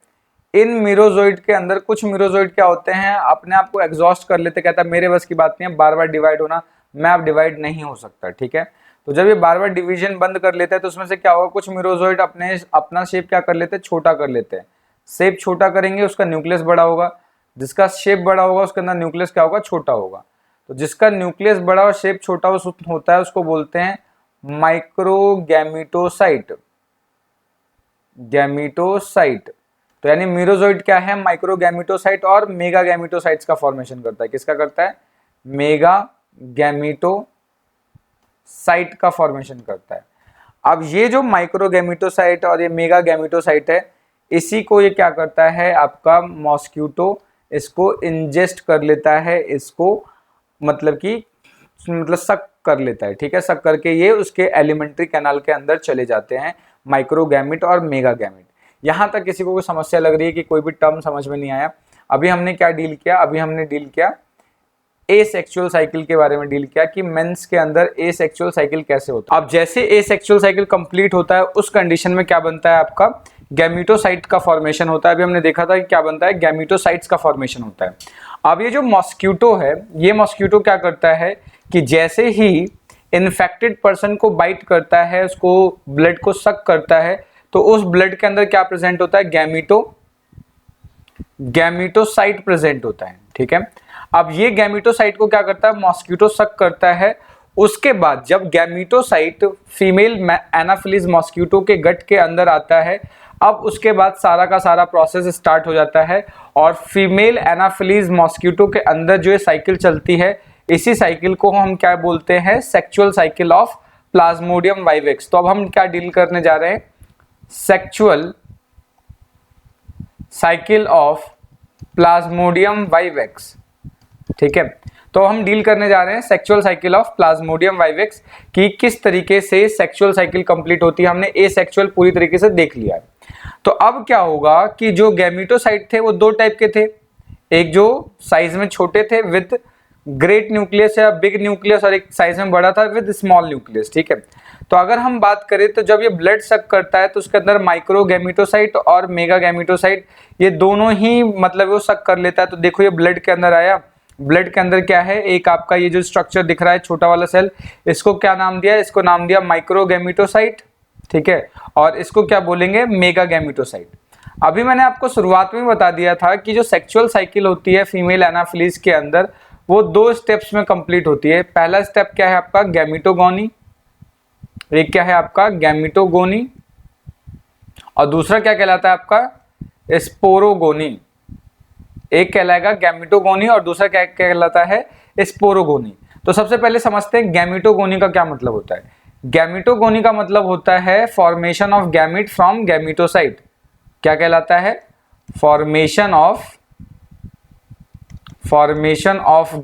इन मीरोजोइट के अंदर कुछ मीरोजोइट क्या होते हैं? अपने आप को एग्जॉस्ट कर लेते, कहता है मेरे बस की बात नहीं है बार बार डिवाइड होना, मैं अब डिवाइड नहीं हो सकता, ठीक है। तो जब ये बार बार डिवीजन बंद कर लेते हैं तो उसमें से क्या होगा? कुछ मीरोजोइट अपना शेप क्या कर लेते हैं? छोटा कर लेते हैं। शेप छोटा करेंगे, उसका न्यूक्लियस बड़ा होगा। जिसका शेप बड़ा होगा उसके अंदर न्यूक्लियस क्या होगा? छोटा होगा। तो जिसका न्यूक्लियस बड़ा और शेप छोटा होता है उसको बोलते हैं माइक्रोगैमेटोसाइट। गैमेटोसाइट। तो यानी मीरोजोइट क्या है? माइक्रोगैमेटोसाइट और मेगागैमेटोसाइट्स का फॉर्मेशन करता है। किसका करता है? मेगागैमेटोसाइट का फॉर्मेशन करता है। अब ये जो माइक्रोगैमेटोसाइट और ये मेगागैमेटोसाइट है, इसी को ये क्या करता है? आपका मॉस्क्यूटो इसको इंजेस्ट कर लेता है, इसको मतलब सक कर लेता है, ठीक है। सक करके ये उसके एलिमेंट्री कैनाल के अंदर चले जाते हैं, माइक्रोगैमेट और मेगागैमेट। यहाँ तक किसी को कोई समस्या लग रही है कि कोई भी टर्म समझ में नहीं आया? अभी हमने क्या डील किया? अभी हमने डील किया एसेक्सुअल साइकिल के बारे में डील किया कि मेंस के अंदर एसेक्सुअल साइकिल कैसे होता है। अब जैसे एसेक्सुअल साइकिल कंप्लीट होता है उस कंडीशन में क्या बनता है? आपका गैमेटोसाइट का फॉर्मेशन होता है। अभी हमने देखा था कि क्या बनता है? गैमेटोसाइट्स का फॉर्मेशन होता है। अब ये जो मॉस्क्यूटो है, ये मॉस्क्यूटो क्या करता है कि जैसे ही इन्फेक्टेड पर्सन को बाइट करता है, उसको ब्लड को सक करता है, तो उस ब्लड के अंदर क्या प्रेजेंट होता है? गैमेटोसाइट प्रेजेंट होता है, ठीक है। अब ये गैमेटोसाइट को क्या करता है? मॉस्क्यूटो सक करता है। उसके बाद जब गैमेटोसाइट फीमेल एनाफिलीज मॉस्क्यूटो के गट के अंदर आता है, अब उसके बाद सारा का सारा प्रोसेस स्टार्ट हो जाता है और फीमेल एनाफिलीज मॉस्क्यूटो के अंदर जो ये साइकिल चलती है, इसी साइकिल को हम क्या बोलते हैं? Sexual cycle of Plasmodium vivax. तो अब हम क्या डील करने जा रहे हैं? Sexual cycle of Plasmodium vivax, ठीक है। तो हम डील करने जा रहे हैं sexual cycle of Plasmodium vivax कि किस तरीके से सेक्सुअल साइकिल कंप्लीट होती है। हमने एसेक्सुअल पूरी तरीके से देख लिया है। तो अब क्या होगा कि जो गैमेटोसाइट थे वो दो टाइप के थे। एक जो साइज में छोटे थे विद ग्रेट न्यूक्लियस या बिग न्यूक्लियस, और एक साइज में बड़ा था विद स्मॉल न्यूक्लियस, ठीक है। तो अगर हम बात करें तो जब ये ब्लड सक करता है तो उसके अंदर माइक्रोगैमेटोसाइट और मेगागैमेटोसाइट ये दोनों ही मतलब वो सक कर लेता है। तो देखो ये ब्लड के अंदर आया, ब्लड के अंदर क्या है, एक आपका ये जो स्ट्रक्चर दिख रहा है छोटा वाला सेल, इसको क्या नाम दिया, इसको नाम दिया माइक्रोगैमेटोसाइट, ठीक है, और इसको क्या बोलेंगे, मेगागैमेटोसाइट। अभी मैंने आपको शुरुआत में बता दिया था कि जो सेक्सुअल साइकिल होती है फीमेल एनाफिलीज के अंदर, वो 2 स्टेप्स में कंप्लीट होती है। पहला स्टेप क्या है आपका, गैमेटोगोनी, एक क्या है आपका गैमेटोगोनी, और दूसरा क्या कहलाता है आपका स्पोरोगोनी। एक कहलाएगा गैमेटोगोनी और दूसरा क्या कहलाता है, स्पोरोगोनी। तो सबसे पहले समझते हैं गैमेटोगोनी का क्या मतलब होता है। गैमेटोगोनी का मतलब होता है formation of gamete from gametocyte. क्या कहलाता है, formation of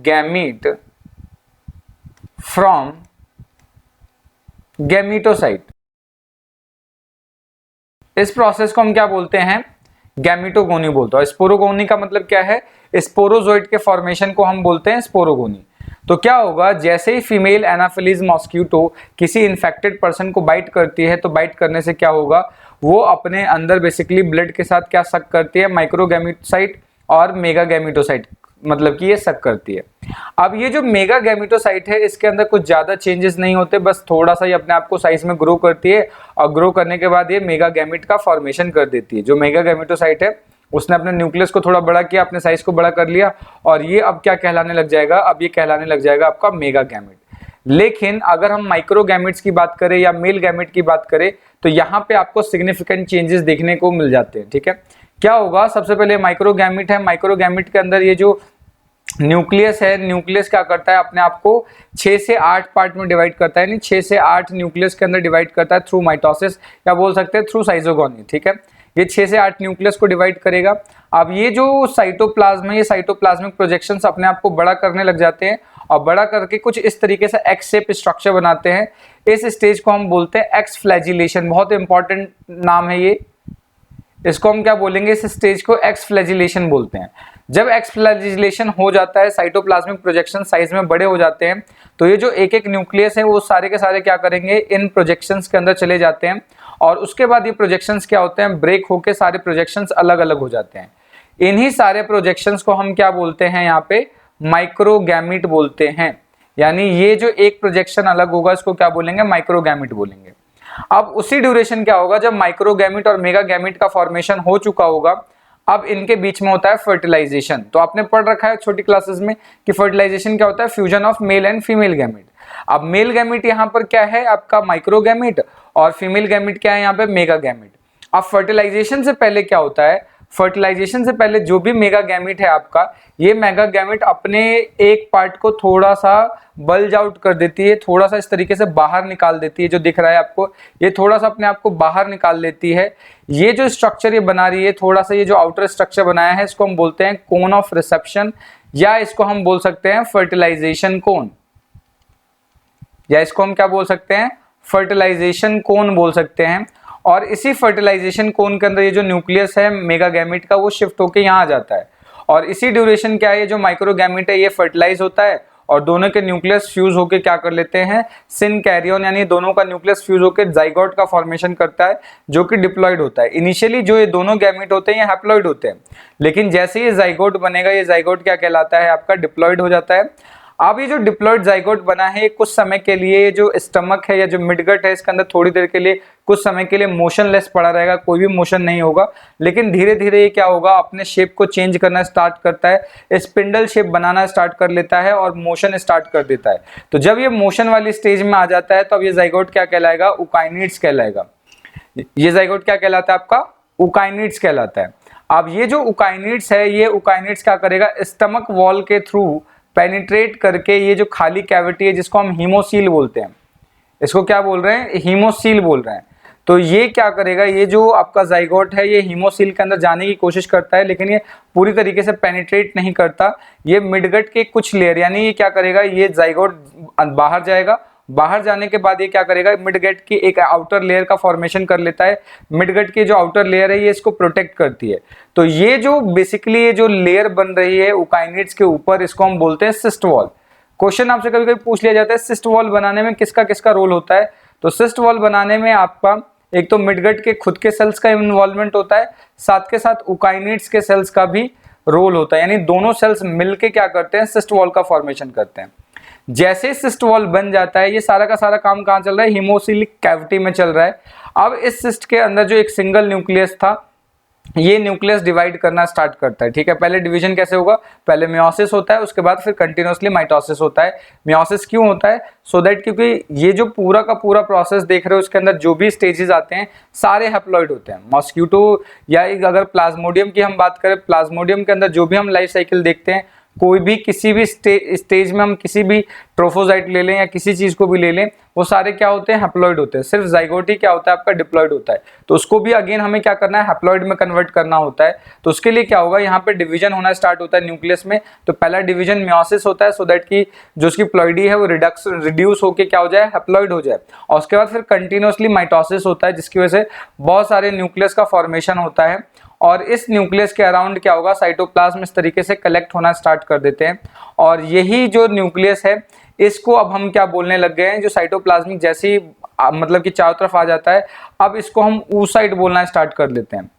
gamete from gametocyte. इस प्रोसेस को हम क्या बोलते हैं, गैमेटोगोनी बोलते हैं। स्पोरोगोनी का मतलब क्या है, स्पोरोजोइट के फॉर्मेशन को हम बोलते हैं स्पोरोगोनी। तो क्या होगा, जैसे ही फीमेल एनाफिलीज मॉस्किटो किसी इन्फेक्टेड पर्सन को बाइट करती है, तो बाइट करने से क्या होगा, वो अपने अंदर बेसिकली ब्लड के साथ क्या सक करती है, माइक्रोगैमेटोसाइट और मेगागैमेटोसाइट, मतलब कि ये सक करती है। अब ये जो मेगागैमेटोसाइट है, इसके अंदर कुछ ज्यादा चेंजेस नहीं होते, बस थोड़ा सा ये अपने आप को साइज में ग्रो करती है, और ग्रो करने के बाद ये मेगागैमेट का फॉर्मेशन कर देती है। जो मेगागैमेटोसाइट है उसने अपने न्यूक्लियस को थोड़ा बड़ा किया, अपने साइज को बड़ा कर लिया, और ये अब क्या कहलाने लग जाएगा, अब ये कहलाने लग जाएगा आपका मेगागैमेट। लेकिन अगर हम माइक्रोगैमेट्स की बात करें या मेल गैमेट की बात करें, तो यहाँ पे आपको सिग्निफिकेंट चेंजेस देखने को मिल जाते हैं, ठीक है। क्या होगा, सबसे पहले माइक्रोगैमेट है, माइक्रोगैमेट के अंदर ये जो न्यूक्लियस है, न्यूक्लियस क्या करता है, अपने आप को 6 से 8 पार्ट में डिवाइड करता है, नहीं 6 से 8 न्यूक्लियस के अंदर डिवाइड करता है थ्रू माइटोसिस, या बोल सकते हैं थ्रू साइजोगोनी, ठीक है। ये 6 से 8 न्यूक्लियस को डिवाइड करेगा। अब ये जो साइटोप्लाज्म है, ये साइटोप्लाज्मिक प्रोजेक्शंस अपने आप को बड़ा करने लग जाते हैं, और बड़ा करके कुछ इस तरीके से एक्स शेप स्ट्रक्चर बनाते हैं। इस स्टेज को हम बोलते हैं एक्स फ्लैजिलेशन, बहुत इंपॉर्टेंट नाम है ये। इसको हम क्या बोलेंगे, इस स्टेज को एक्स फ्लैजिलेशन बोलते हैं। जब एक्स फ्लैजिलेशन हो जाता है, साइटोप्लाज्मिक प्रोजेक्शन साइज में बड़े हो जाते हैं, तो ये जो एक एक न्यूक्लियस है वो सारे के सारे क्या करेंगे, इन प्रोजेक्शंस के अंदर चले जाते हैं, और उसके बाद ये प्रोजेक्शंस क्या होते हैं, ब्रेक होके सारे प्रोजेक्शंस अलग अलग हो जाते हैं। इन्हीं सारे प्रोजेक्शंस को हम क्या बोलते हैं, यहाँ पे माइक्रोगैमेट बोलते हैं। यानी ये जो एक प्रोजेक्शन अलग होगा, इसको क्या बोलेंगे, माइक्रोगैमेट बोलेंगे। अब उसी ड्यूरेशन क्या होगा, जब माइक्रोगैमेट और मेगागैमेट का फॉर्मेशन हो चुका होगा, अब इनके बीच में होता है फर्टिलाइजेशन। तो आपने पढ़ रखा है छोटी क्लासेस में कि फर्टिलाइजेशन क्या होता है, fusion of male and female gamete. अब मेल गैमेट यहाँ पर क्या है आपका माइक्रोगैमेट, और फीमेल गैमेट क्या है यहाँ पे मेगागैमेट। अब फर्टिलाइजेशन से पहले क्या होता है, फर्टिलाइजेशन से पहले जो भी मेगागैमेट है आपका, ये मेगागैमेट अपने एक पार्ट को थोड़ा सा बल्ज आउट कर देती है, थोड़ा सा इस तरीके से बाहर निकाल देती है। जो दिख रहा है आपको, ये थोड़ा सा अपने आप को बाहर निकाल लेती है। ये जो स्ट्रक्चर ये बना रही है, थोड़ा सा ये जो आउटर स्ट्रक्चर बनाया है, इसको हम बोलते हैं कोन ऑफ रिसेप्शन, या इसको हम बोल सकते हैं फर्टिलाइजेशन कोन, या इसको हम क्या बोल सकते हैं, फर्टिलाइजेशन कोन बोल सकते हैं। और इसी फर्टिलाइजेशन कोन के अंदर ये जो न्यूक्लियस है मेगागैमेट का, वो शिफ्ट होके यहाँ आ जाता है, और इसी ड्यूरेशन क्या है, जो माइक्रोगैमेट है ये फर्टिलाइज होता है, और दोनों के न्यूक्लियस फ्यूज होके क्या कर लेते हैं, सिन कैरियन, यानी दोनों का न्यूक्लियस फ्यूज होके जाइगोट का फॉर्मेशन करता है, जो कि डिप्लॉइड होता है। इनिशियली जो ये दोनों गैमेट होते हैं ये हैप्लॉइड होते हैं, लेकिन जैसे ये जाइगोट बनेगा, ये जाइगोट क्या कहलाता है आपका, डिप्लॉइड हो जाता है। अब ये जो डिप्लॉइड जाइगोट बना है, कुछ समय के लिए जो स्टमक है या जो मिडगट है, इसके अंदर थोड़ी देर के लिए, कुछ समय के लिए मोशनलेस पड़ा रहेगा, कोई भी मोशन नहीं होगा। लेकिन धीरे धीरे ये क्या होगा, अपने शेप को चेंज करना स्टार्ट करता है, स्पिंडल शेप बनाना स्टार्ट कर लेता है, और मोशन स्टार्ट कर देता है। तो जब ये मोशन वाली स्टेज में आ जाता है, तो अब ये जाइगोट क्या कहलाएगा, उकाइनिड्स कहलाएगा। ये जाइगोट क्या कहलाता है आपका, उकाइनिड्स कहलाता है। अब ये जो उकाइनिड्स है, ये उकाइनिड्स क्या करेगा, स्टमक वॉल के थ्रू पेनिट्रेट करके ये जो खाली कैविटी है, जिसको हम हीमोसील बोलते हैं, इसको क्या बोल रहे हैं, हीमोसील बोल रहे हैं। तो ये क्या करेगा, ये जो आपका जाइगोट है, ये हीमोसील के अंदर जाने की कोशिश करता है, लेकिन ये पूरी तरीके से पेनिट्रेट नहीं करता। ये मिडगट के कुछ लेयर, यानी ये क्या करेगा, ये जाइगोट बाहर जाएगा, बाहर जाने के बाद ये क्या करेगा, मिडगट की एक आउटर लेयर का फॉर्मेशन कर लेता है। मिडगट की जो आउटर लेयर है, ये इसको प्रोटेक्ट करती है। तो ये जो बेसिकली ये जो लेयर बन रही है उकाइनिड्स के ऊपर, इसको हम बोलते हैं सिस्ट वॉल। क्वेश्चन आपसे कभी कभी पूछ लिया जाता है, सिस्ट वॉल बनाने में किसका किसका रोल होता है। तो सिस्ट वॉल बनाने में आपका एक तो मिडगट के खुद के सेल्स का इन्वॉल्वमेंट होता है, साथ के साथ उकाइनिड्स के सेल्स का भी रोल होता है, यानी दोनों सेल्स मिलके क्या करते हैं, सिस्ट वॉल का फॉर्मेशन करते हैं। जैसे सिस्ट वॉल बन जाता है, ये सारा का सारा काम कहाँ चल रहा है, हीमोसिलिक कैविटी में चल रहा है। अब इस सिस्ट के अंदर जो एक सिंगल न्यूक्लियस था, ये न्यूक्लियस डिवाइड करना स्टार्ट करता है, ठीक है। पहले डिवीजन कैसे होगा, पहले मियोसिस होता है, उसके बाद फिर कंटिन्यूअसली माइटोसिस होता है। मियोसिस क्यों होता है, सो दैट क्योंकि ये जो पूरा का पूरा प्रोसेस देख रहे हो, उसके अंदर जो भी स्टेजेस आते हैं सारे हैप्लॉइड होते हैं। मॉस्किटो या अगर प्लाज्मोडियम की हम बात करें, प्लाज्मोडियम के अंदर जो भी हम लाइफ साइकिल देखते हैं, कोई भी किसी भी स्टेज में हम किसी भी ट्रोफोजाइट ले लें या किसी चीज को भी ले लें, वो सारे क्या होते हैं, हैप्लॉइड होते हैं। सिर्फ जाइगोट ही क्या होता है आपका, डिप्लॉइड होता है। तो उसको भी अगेन हमें क्या करना है, हैप्लॉइड में कन्वर्ट करना होता है। तो उसके लिए क्या होगा, यहाँ पे डिवीजन होना स्टार्ट होता है न्यूक्लियस में। तो पहला डिवीजन मियोसिस होता है, सो दैट की जो उसकी प्लॉइडी है वो रिड्यूस होकर क्या हो जाए, हैप्लॉइड हो जाए। और उसके बाद फिर कंटिन्यूअसली माइटोसिस होता है, जिसकी वजह से बहुत सारे न्यूक्लियस का फॉर्मेशन होता है। और इस न्यूक्लियस के अराउंड क्या होगा, साइटोप्लाज्म इस तरीके से कलेक्ट होना स्टार्ट कर देते हैं। और यही जो न्यूक्लियस है, इसको अब हम क्या बोलने लग गए हैं, जो साइटोप्लाज्मिक जैसे ही मतलब कि चारों तरफ आ जाता है, अब इसको हम oocyte बोलना स्टार्ट कर देते हैं।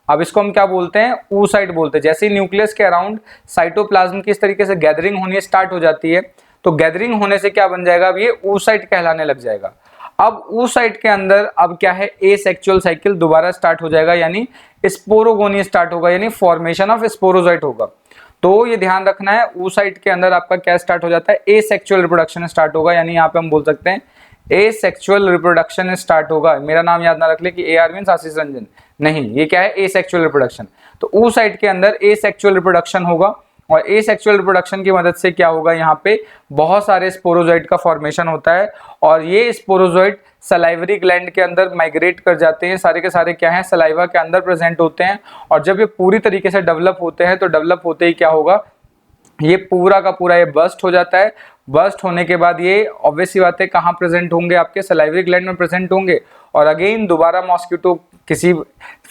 अब इसको हम क्या बोलते हैं, oocyte बोलते हैं। जैसे ही न्यूक्लियस के अराउंड साइटोप्लाज्म की इस तरीके से गैदरिंग होनी स्टार्ट हो जाती है, तो गैदरिंग होने से क्या बन जाएगा, अब ये oocyte कहलाने लग जाएगा। अब oocyte के अंदर अब क्या है, एसेक्सुअल साइकिल दोबारा स्टार्ट हो जाएगा, यानी स्पोरोगोनी स्टार्ट होगा, यानी फॉर्मेशन ऑफ स्पोरोजोइट होगा। तो ये ध्यान रखना है, oocyte के अंदर आपका क्या स्टार्ट हो जाता है, एसेक्सुअल रिप्रोडक्शन स्टार्ट होगा। यानी यहाँ पे हम बोल सकते हैं एसेक्सुअल रिप्रोडक्शन स्टार्ट होगा। मेरा नाम याद ना रख ले कि AR मींस आशीष रंजन, नहीं, ये क्या है, एसेक्सुअल रिप्रोडक्शन। तो oocyte के अंदर एसेक्सुअल रिप्रोडक्शन होगा, और एसेक्सुअल रिप्रोडक्शन की मदद से क्या होगा, यहाँ पे बहुत सारे स्पोरोजोइट का फॉर्मेशन होता है। और ये स्पोरोजोइट सलाइवरी ग्लैंड के अंदर माइग्रेट कर जाते हैं, सारे के सारे क्या हैं, सलाइवा के अंदर प्रेजेंट होते हैं। और जब ये पूरी तरीके से डेवलप होते हैं, तो डेवलप होते ही क्या होगा, ये पूरा का पूरा ये बर्स्ट हो जाता है। बर्स्ट होने के बाद ये ऑब्वियस सी बात है, कहाँ प्रेजेंट होंगे, आपके सलाइवरी ग्लैंड में प्रेजेंट होंगे। और अगेन दोबारा मॉस्किटो किसी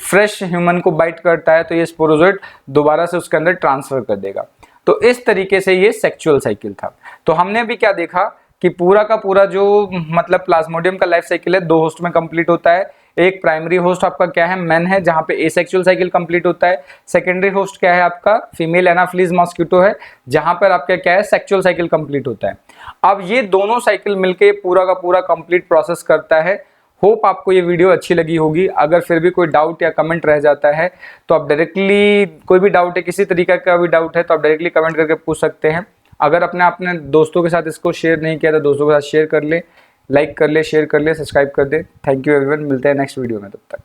फ्रेश ह्यूमन को बाइट करता है, तो ये स्पोरोजोइट दोबारा से उसके अंदर ट्रांसफर कर देगा। तो इस तरीके से ये सेक्सुअल साइकिल था। तो हमने भी क्या देखा कि पूरा का पूरा जो मतलब प्लाज्मोडियम का लाइफ साइकिल है, 2 होस्ट में कंप्लीट होता है। एक प्राइमरी होस्ट आपका क्या है, मेन है, जहां पे एसेक्सुअल साइकिल कंप्लीट होता है। सेकेंडरी होस्ट क्या है आपका, फीमेल एनाफिलीज मॉस्किटो है, जहां पर आपका क्या है, सेक्सुअल साइकिल कंप्लीट होता है। अब ये दोनों साइकिल मिलके पूरा का पूरा कंप्लीट प्रोसेस करता है। होप आपको ये वीडियो अच्छी लगी होगी। अगर फिर भी कोई डाउट या कमेंट रह जाता है, तो आप डायरेक्टली, कोई भी डाउट है, किसी तरीके का भी डाउट है, तो आप डायरेक्टली कमेंट करके पूछ सकते हैं। अगर अपने दोस्तों के साथ इसको शेयर नहीं किया, तो दोस्तों के साथ शेयर कर ले, लाइक कर ले, शेयर कर ले, सब्सक्राइब कर दे। थैंक यू एवरीवन, मिलते हैं नेक्स्ट वीडियो में, तब तक।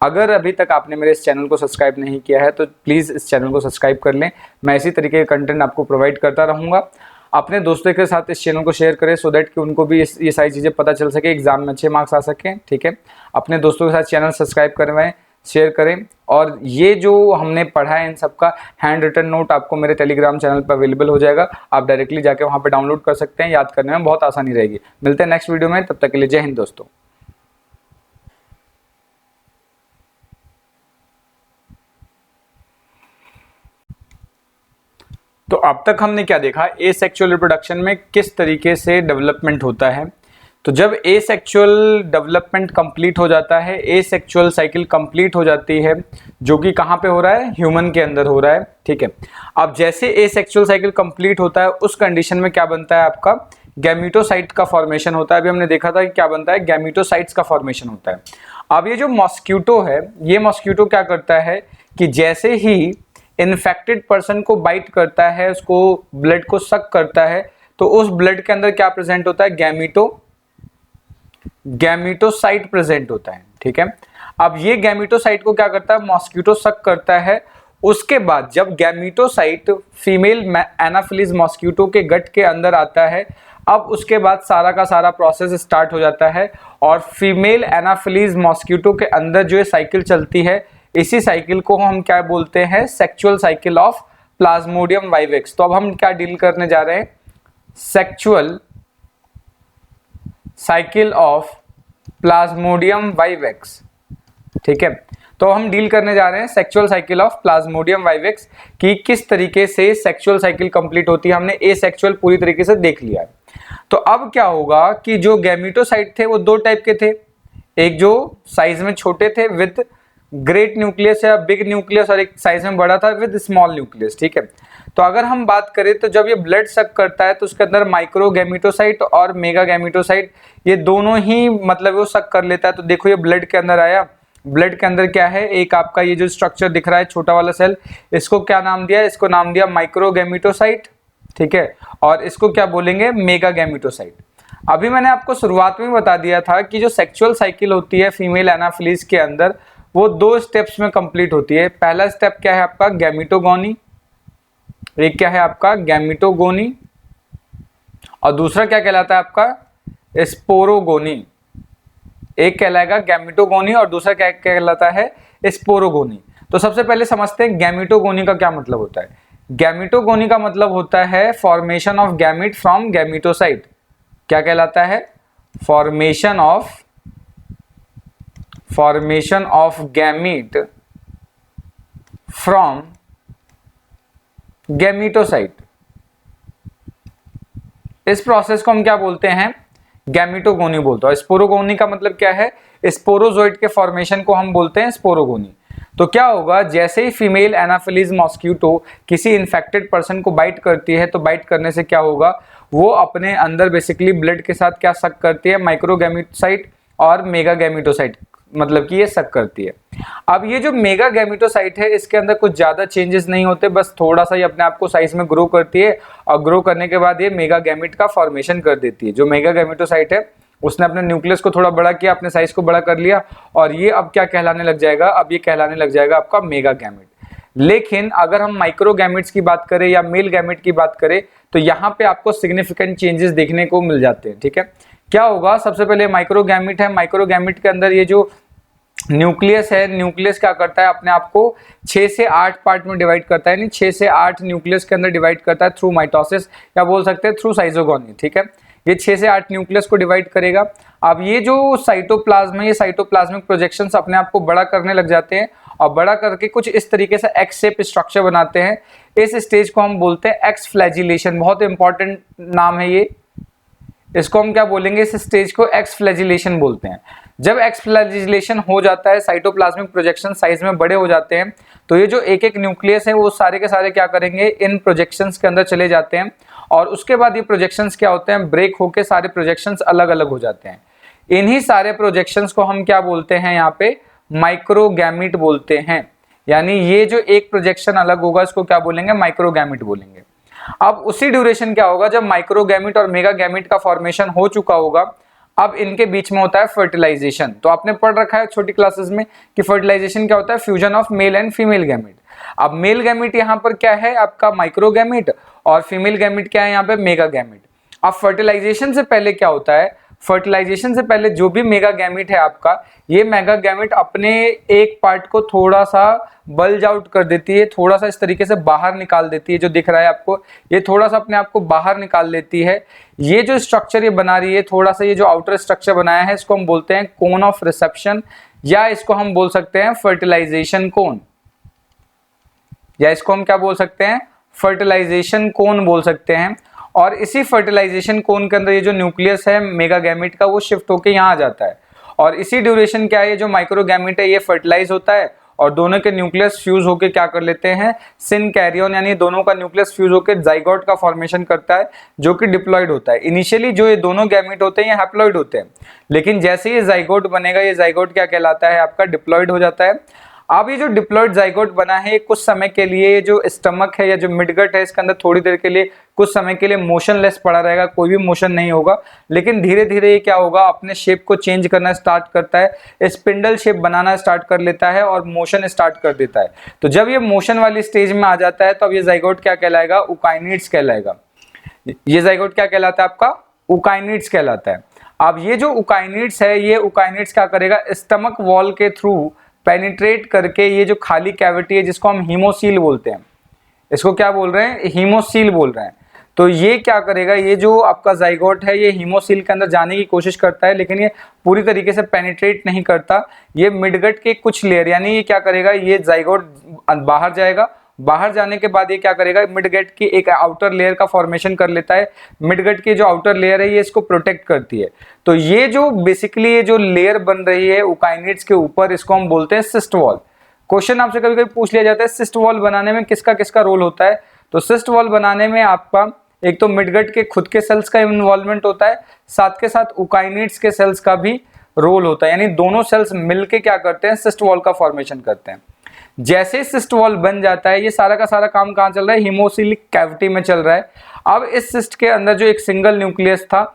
अगर अभी तक आपने मेरे इस चैनल को सब्सक्राइब नहीं किया है, तो प्लीज़ इस चैनल को सब्सक्राइब कर लें। मैं इसी तरीके का कंटेंट आपको प्रोवाइड करता रहूँगा। अपने दोस्तों के साथ इस चैनल को शेयर करें, सो दैट कि उनको भी ये सारी चीज़ें पता चल सके, एग्जाम में अच्छे मार्क्स आ सकें, ठीक है। अपने दोस्तों के साथ चैनल सब्सक्राइब करवाएं, शेयर करें। और ये जो हमने पढ़ा है, इन सबका हैंड रिटन नोट आपको मेरे टेलीग्राम चैनल पर अवेलेबल हो जाएगा। आप डायरेक्टली जाके वहाँ पर डाउनलोड कर सकते हैं, याद करने में बहुत आसानी रहेगी। मिलते हैं नेक्स्ट वीडियो में, तब तक के लिए जय हिंद दोस्तों। तो अब तक हमने क्या देखा, एसेक्सुअल रिप्रोडक्शन में किस तरीके से डेवलपमेंट होता है। तो जब एसेक्सुअल डेवलपमेंट कंप्लीट हो जाता है, एसेक्सुअल साइकिल कंप्लीट हो जाती है, जो कि कहाँ पे हो रहा है, ह्यूमन के अंदर हो रहा है, ठीक है। अब जैसे एसेक्सुअल साइकिल कंप्लीट होता है, उस कंडीशन में क्या बनता है आपका, गैमीटोसाइट का फॉर्मेशन होता है। अभी हमने देखा था कि क्या बनता है, गैमीटोसाइट्स का फॉर्मेशन होता है। अब ये जो मॉस्किटो है, ये मॉस्किटो क्या करता है कि जैसे ही इन्फेक्टेड पर्सन को बाइट करता है, उसको ब्लड को सक करता है, तो उस ब्लड के अंदर क्या प्रेजेंट होता है, गैमीटोसाइट प्रेजेंट होता है, ठीक है। अब ये गैमीटोसाइट को क्या करता है, मॉस्किटो सक करता है। उसके बाद जब गैमीटोसाइट फीमेल एनाफिलीज मॉस्किटो के गट के अंदर आता है, अब उसके बाद सारा का सारा प्रोसेस स्टार्ट हो जाता है। और फीमेल एनाफिलीज मॉस्किटो के अंदर जो ये साइकिल चलती है, इसी साइकिल को हम क्या बोलते हैं, sexual cycle of Plasmodium vivax. तो अब हम क्या डील करने जा रहे हैं, sexual cycle of Plasmodium vivax, ठीक है। तो हम डील करने जा रहे हैं sexual cycle of Plasmodium vivax की किस तरीके से सेक्सुअल साइकिल कंप्लीट होती है। हमने एसेक्सुअल पूरी तरीके से देख लिया है। तो अब क्या होगा कि जो गैमीटोसाइट थे वो 2 टाइप के थे, एक जो साइज में छोटे थे विद ग्रेट न्यूक्लियस या बिग न्यूक्लियस और एक साइज में बड़ा था विद स्मॉल न्यूक्लियस, ठीक है। तो अगर हम बात करें तो जब ये ब्लड सक करता है तो उसके अंदर माइक्रो गैमेटोसाइट और मेगा गैमेटोसाइट ये दोनों ही मतलब वो सक कर लेता है। तो देखो ये ब्लड के अंदर आया, ब्लड के अंदर क्या है, एक आपका ये जो स्ट्रक्चर दिख रहा है छोटा वाला सेल, इसको क्या नाम दिया, इसको नाम दिया माइक्रो गैमेटोसाइट, ठीक है, और इसको क्या बोलेंगे, मेगा गैमेटोसाइट। अभी मैंने आपको शुरुआत में बता दिया था कि जो सेक्सुअल साइकिल होती है फीमेल एनाफिलीज के अंदर वो 2 स्टेप्स में कंप्लीट होती है। पहला स्टेप क्या है आपका, गैमेटोगोनी, एक क्या है आपका गैमेटोगोनी, और दूसरा क्या कहलाता है आपका स्पोरोगोनी। एक कहलाएगा गैमेटोगोनी और दूसरा क्या कहलाता है स्पोरोगोनी। तो सबसे पहले समझते हैं गैमेटोगोनी का क्या मतलब होता है। गैमेटोगोनी का मतलब होता है formation of gamete from gametocyte. क्या कहलाता है, formation of gamete from gametocyte. इस प्रोसेस को हम क्या बोलते हैं, गैमेटोगोनी बोलते हैं। स्पोरोगोनी का मतलब क्या है, स्पोरोजोइट के फॉर्मेशन को हम बोलते हैं स्पोरोगोनी। तो क्या होगा, जैसे ही फीमेल एनाफिलीज मॉस्किटो किसी इन्फेक्टेड पर्सन को बाइट करती है तो बाइट करने से क्या होगा, वो अपने अंदर बेसिकली ब्लड के साथ क्या सक करती है, माइक्रो गैमेटोसाइट और मेगा गैमेटोसाइट, मतलब कि ये सक करती है। अब ये जो मेगा गैमेटोसाइट है इसके अंदर कुछ ज्यादा चेंजेस नहीं होते, बस थोड़ा सा ये अपने आप को साइज में ग्रो करती है और ग्रो करने के बाद ये मेगा गैमेट का फॉर्मेशन कर देती है। जो मेगा गैमेटोसाइट है उसने अपने न्यूक्लियस को थोड़ा बड़ा किया, अपने साइज को बड़ा कर लिया और ये अब क्या कहलाने लग जाएगा, अब ये कहलाने लग जाएगा आपका मेगा गैमेट। लेकिन अगर हम माइक्रो गैमेट्स की बात करें या मेल गैमेट की बात करें तो यहाँ पे आपको सिग्निफिकेंट चेंजेस देखने को मिल जाते हैं, ठीक है। क्या होगा, सबसे पहले माइक्रो गैमेट है, माइक्रो गैमेट के अंदर ये जो न्यूक्लियस है, न्यूक्लियस क्या करता है, अपने आप को 6 से 8 पार्ट में डिवाइड करता है, यानी 6 से 8 न्यूक्लियस के अंदर डिवाइड करता है थ्रू माइटोसिस या बोल सकते हैं थ्रू साइजोगोनी, ठीक है। ये 6 से 8 न्यूक्लियस को डिवाइड करेगा। अब ये जो साइटोप्लाज्म है, ये साइटोप्लाज्मिक प्रोजेक्शंस अपने आप को बड़ा करने लग जाते हैं और बड़ा करके कुछ इस तरीके से एक्स शेप स्ट्रक्चर बनाते हैं। इस स्टेज को हम बोलते हैं एक्स फ्लैजिलेशन, बहुत इंपॉर्टेंट नाम है ये। इसको हम क्या बोलेंगे, इस स्टेज को एक्स फ्लैजिलेशन बोलते हैं। जब एक्स फ्लैजिलेशन हो जाता है, साइटोप्लाज्मिक प्रोजेक्शन साइज में बड़े हो जाते हैं, तो ये जो एक एक न्यूक्लियस है वो सारे के सारे क्या करेंगे, इन प्रोजेक्शंस के अंदर चले जाते हैं और उसके बाद ये प्रोजेक्शंस क्या होते हैं, ब्रेक होके सारे प्रोजेक्शंस अलग अलग हो जाते हैं। इन्हीं सारे प्रोजेक्शंस को हम क्या बोलते हैं, यहाँ पे माइक्रोगैमेट बोलते हैं। यानी ये जो एक प्रोजेक्शन अलग होगा इसको क्या बोलेंगे, माइक्रोगैमेट बोलेंगे। अब उसी ड्यूरेशन क्या होगा, जब माइक्रोगैमेट और मेगागैमेट का फॉर्मेशन हो चुका होगा, अब इनके बीच में होता है फर्टिलाइजेशन। तो आपने पढ़ रखा है छोटी क्लासेस में कि फर्टिलाइजेशन क्या होता है, fusion of male and female gamete. अब मेल गैमेट यहाँ पर क्या है आपका माइक्रोगैमेट और फीमेल गैमेट क्या है यहाँ पे मेगागैमेट। अब फर्टिलाइजेशन से पहले क्या होता है, फर्टिलाइजेशन से पहले जो भी मेगा गैमेट है आपका, ये मेगा गैमेट अपने एक पार्ट को थोड़ा सा बल्ज आउट कर देती है, थोड़ा सा इस तरीके से बाहर निकाल देती है। जो दिख रहा है आपको, ये थोड़ा सा अपने आप को बाहर निकाल लेती है। ये जो स्ट्रक्चर ये बना रही है, थोड़ा सा ये जो आउटर स्ट्रक्चर बनाया है, इसको हम बोलते हैं कोन ऑफ रिसेप्शन, या इसको हम बोल सकते हैं फर्टिलाइजेशन कोन, या इसको हम क्या बोल सकते हैं, फर्टिलाइजेशन कोन बोल सकते हैं। और इसी फर्टिलाइजेशन कोन के अंदर ये जो न्यूक्लियस है मेगा गैमेट का, वो शिफ्ट होके यहाँ आ जाता है और इसी ड्यूरेशन क्या है, जो माइक्रो गैमेट है ये फर्टिलाइज होता है और दोनों के न्यूक्लियस फ्यूज होके क्या कर लेते हैं, सिन कैरियन, यानी दोनों का न्यूक्लियस फ्यूज होकर जाइगोट का फॉर्मेशन करता है जो कि डिप्लॉइड होता है। इनिशियली जो ये दोनों गैमेट होते हैं ये हैप्लॉइड होते हैं, लेकिन जैसे ये जाइगोट बनेगा, ये जाइगोट क्या कहलाता है आपका, डिप्लॉइड हो जाता है। अब ये जो डिप्लॉइड जाइगोट बना है, कुछ समय के लिए जो स्टमक है या जो मिडगट है, इसके अंदर थोड़ी देर के लिए, कुछ समय के लिए मोशनलेस पड़ा रहेगा, कोई भी मोशन नहीं होगा। लेकिन धीरे धीरे ये क्या होगा, अपने शेप को चेंज करना स्टार्ट करता है, स्पिंडल शेप बनाना स्टार्ट कर लेता है और मोशन स्टार्ट कर देता है। तो जब ये मोशन वाली स्टेज में आ जाता है तो अब ये जाइगोट क्या कहलाएगा, उकाइनिड्स कहलाएगा। ये जाइगोट क्या कहलाता है आपका, उकाइनिड्स कहलाता है। अब ये जो उकाइनिड्स है, ये उकाइनिड्स क्या करेगा, स्टमक वॉल के थ्रू पेनिट्रेट करके ये जो खाली कैविटी है जिसको हम हीमोसील बोलते हैं, इसको क्या बोल रहे हैं, हीमोसील बोल रहे हैं। तो ये क्या करेगा, ये जो आपका जाइगोट है ये हीमोसील के अंदर जाने की कोशिश करता है, लेकिन ये पूरी तरीके से पेनिट्रेट नहीं करता। ये मिडगट के कुछ लेयर, यानी ये क्या करेगा, ये जाइगोट बाहर जाएगा बाहर जाने के बाद ये क्या करेगा, मिडगट की एक आउटर लेयर का फॉर्मेशन कर लेता है। मिडगट की जो आउटर लेयर है ये इसको प्रोटेक्ट करती है। तो ये जो बेसिकली ये जो लेयर बन रही है यूकाइनिड्स के ऊपर, इसको हम बोलते हैं सिस्ट वॉल। क्वेश्चन आपसे कभी कभी पूछ लिया जाता है सिस्ट वॉल बनाने में किसका किसका रोल होता है। तो सिस्ट वॉल बनाने में आपका एक तो मिडगट के खुद के सेल्स का इन्वॉल्वमेंट होता है, साथ के साथ यूकाइनिड्स के सेल्स का भी रोल होता है, यानी दोनों सेल्स मिलके क्या करते हैं, सिस्ट वॉल का फॉर्मेशन करते हैं। जैसे सिस्ट वॉल बन जाता है, ये सारा का सारा काम कहाँ चल रहा है, हीमोसिलिक कैविटी में चल रहा है। अब इस सिस्ट के अंदर जो एक सिंगल न्यूक्लियस था,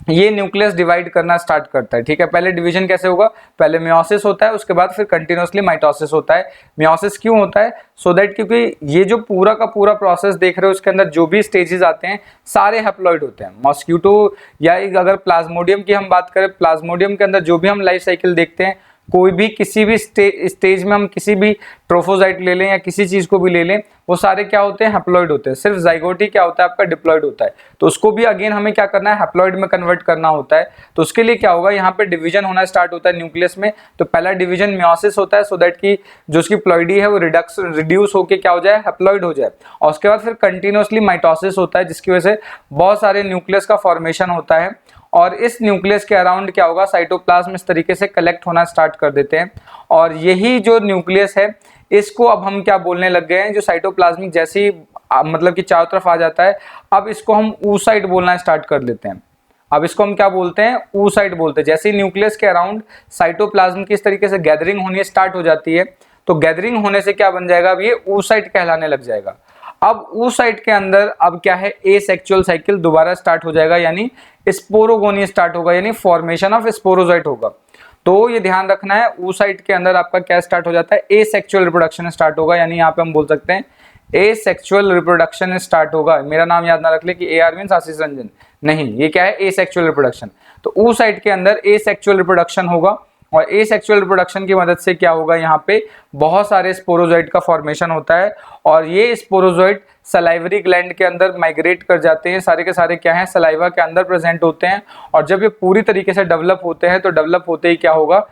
ये न्यूक्लियस डिवाइड करना स्टार्ट करता है। ठीक है, पहले डिवीजन कैसे होगा, पहले मियोसिस होता है, उसके बाद फिर कंटिन्यूअसली माइटोसिस होता है। मियोसिस क्यों होता है, सो दैट क्योंकि ये जो पूरा का पूरा प्रोसेस देख रहे हो उसके अंदर जो भी स्टेजेस आते हैं सारे हैप्लॉइड होते हैं। मॉस्किटो या अगर प्लाज्मोडियम की हम बात करें, प्लाज्मोडियम के अंदर जो भी हम लाइफ साइकिल देखते हैं, कोई भी किसी भी स्टेज में हम किसी भी ट्रोफोजाइट ले लें या किसी चीज को भी ले लें, वो सारे क्या होते हैं, हैप्लॉइड होते हैं। सिर्फ जाइगोट ही क्या होता है आपका, डिप्लॉइड होता है। तो उसको भी अगेन हमें क्या करना है, हैप्लॉइड में कन्वर्ट करना होता है। तो उसके लिए क्या होगा, यहाँ पे डिवीजन होना स्टार्ट होता है न्यूक्लियस में। तो पहला डिवीजन मियोसिस होता है, सो दैट की जो उसकी प्लॉइडी है वो रिड्यूस होकर क्या हो जाए, हैप्लॉइड हो जाए। और उसके बाद फिर कंटिन्यूअसली माइटोसिस होता है, जिसकी वजह से बहुत सारे न्यूक्लियस का फॉर्मेशन होता है। और इस न्यूक्लियस के अराउंड क्या होगा, साइटोप्लाज्म इस तरीके से कलेक्ट होना स्टार्ट कर देते हैं। और यही जो न्यूक्लियस है, इसको अब हम क्या बोलने लग गए हैं, जो साइटोप्लाज्मिक जैसे ही मतलब कि चारों तरफ आ जाता है, अब इसको हम oocyte बोलना स्टार्ट कर देते हैं। अब इसको हम क्या बोलते हैं, oocyte बोलते हैं। जैसे ही न्यूक्लियस के अराउंड साइटोप्लाज्म की इस तरीके से गैदरिंग होनी स्टार्ट हो जाती है, तो गैदरिंग होने से क्या बन जाएगा, अब ये oocyte कहलाने लग जाएगा। अब oocyte के अंदर अब क्या है, एसेक्सुअल साइकिल दोबारा स्टार्ट हो जाएगा, यानी स्पोरोगोनी स्टार्ट होगा, यानी फॉर्मेशन ऑफ स्पोरोजोइट होगा। तो ये ध्यान रखना है, oocyte के अंदर आपका क्या स्टार्ट हो जाता है, एसेक्सुअल रिप्रोडक्शन स्टार्ट होगा। यानी यहाँ पे हम बोल सकते हैं एसेक्सुअल रिप्रोडक्शन स्टार्ट होगा। मेरा नाम याद ना रख ले कि AR मींस आशीष रंजन, नहीं, ये क्या है, एसेक्सुअल रिप्रोडक्शन। तो oocyte के अंदर एसेक्सुअल रिप्रोडक्शन होगा, और एसेक्सुअल रिप्रोडक्शन की मदद से क्या होगा, यहाँ पे बहुत सारे स्पोरोजोइट का फॉर्मेशन होता है। और ये स्पोरोजोइट सलाइवरी ग्लैंड के अंदर माइग्रेट कर जाते हैं, सारे के सारे क्या हैं, सलाइवा के अंदर प्रेजेंट होते हैं। और जब ये पूरी तरीके से डेवलप होते हैं, तो डेवलप होते ही क्या होगा,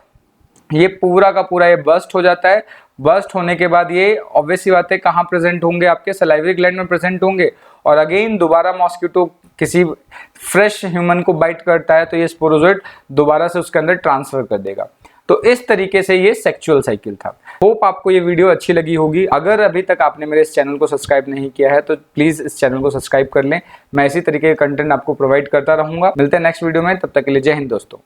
ये पूरा का पूरा ये बर्स्ट हो जाता है। बर्स्ट होने के बाद ये ऑब्वियस सी बात है कहाँ प्रेजेंट होंगे, आपके सलाइवरी ग्लैंड में प्रेजेंट होंगे। और अगेन दोबारा मॉस्किटो किसी फ्रेश ह्यूमन को बाइट करता है, तो ये स्पोरोजोइट दोबारा से उसके अंदर ट्रांसफर कर देगा। तो इस तरीके से ये सेक्सुअल साइकिल था। होप आपको ये वीडियो अच्छी लगी होगी। अगर अभी तक आपने मेरे इस चैनल को सब्सक्राइब नहीं किया है, तो प्लीज इस चैनल को सब्सक्राइब कर लें। मैं इसी तरीके के कंटेंट आपको प्रोवाइड करता रहूंगा। मिलते हैं नेक्स्ट वीडियो में, तब तक के लिए जय हिंद दोस्तों।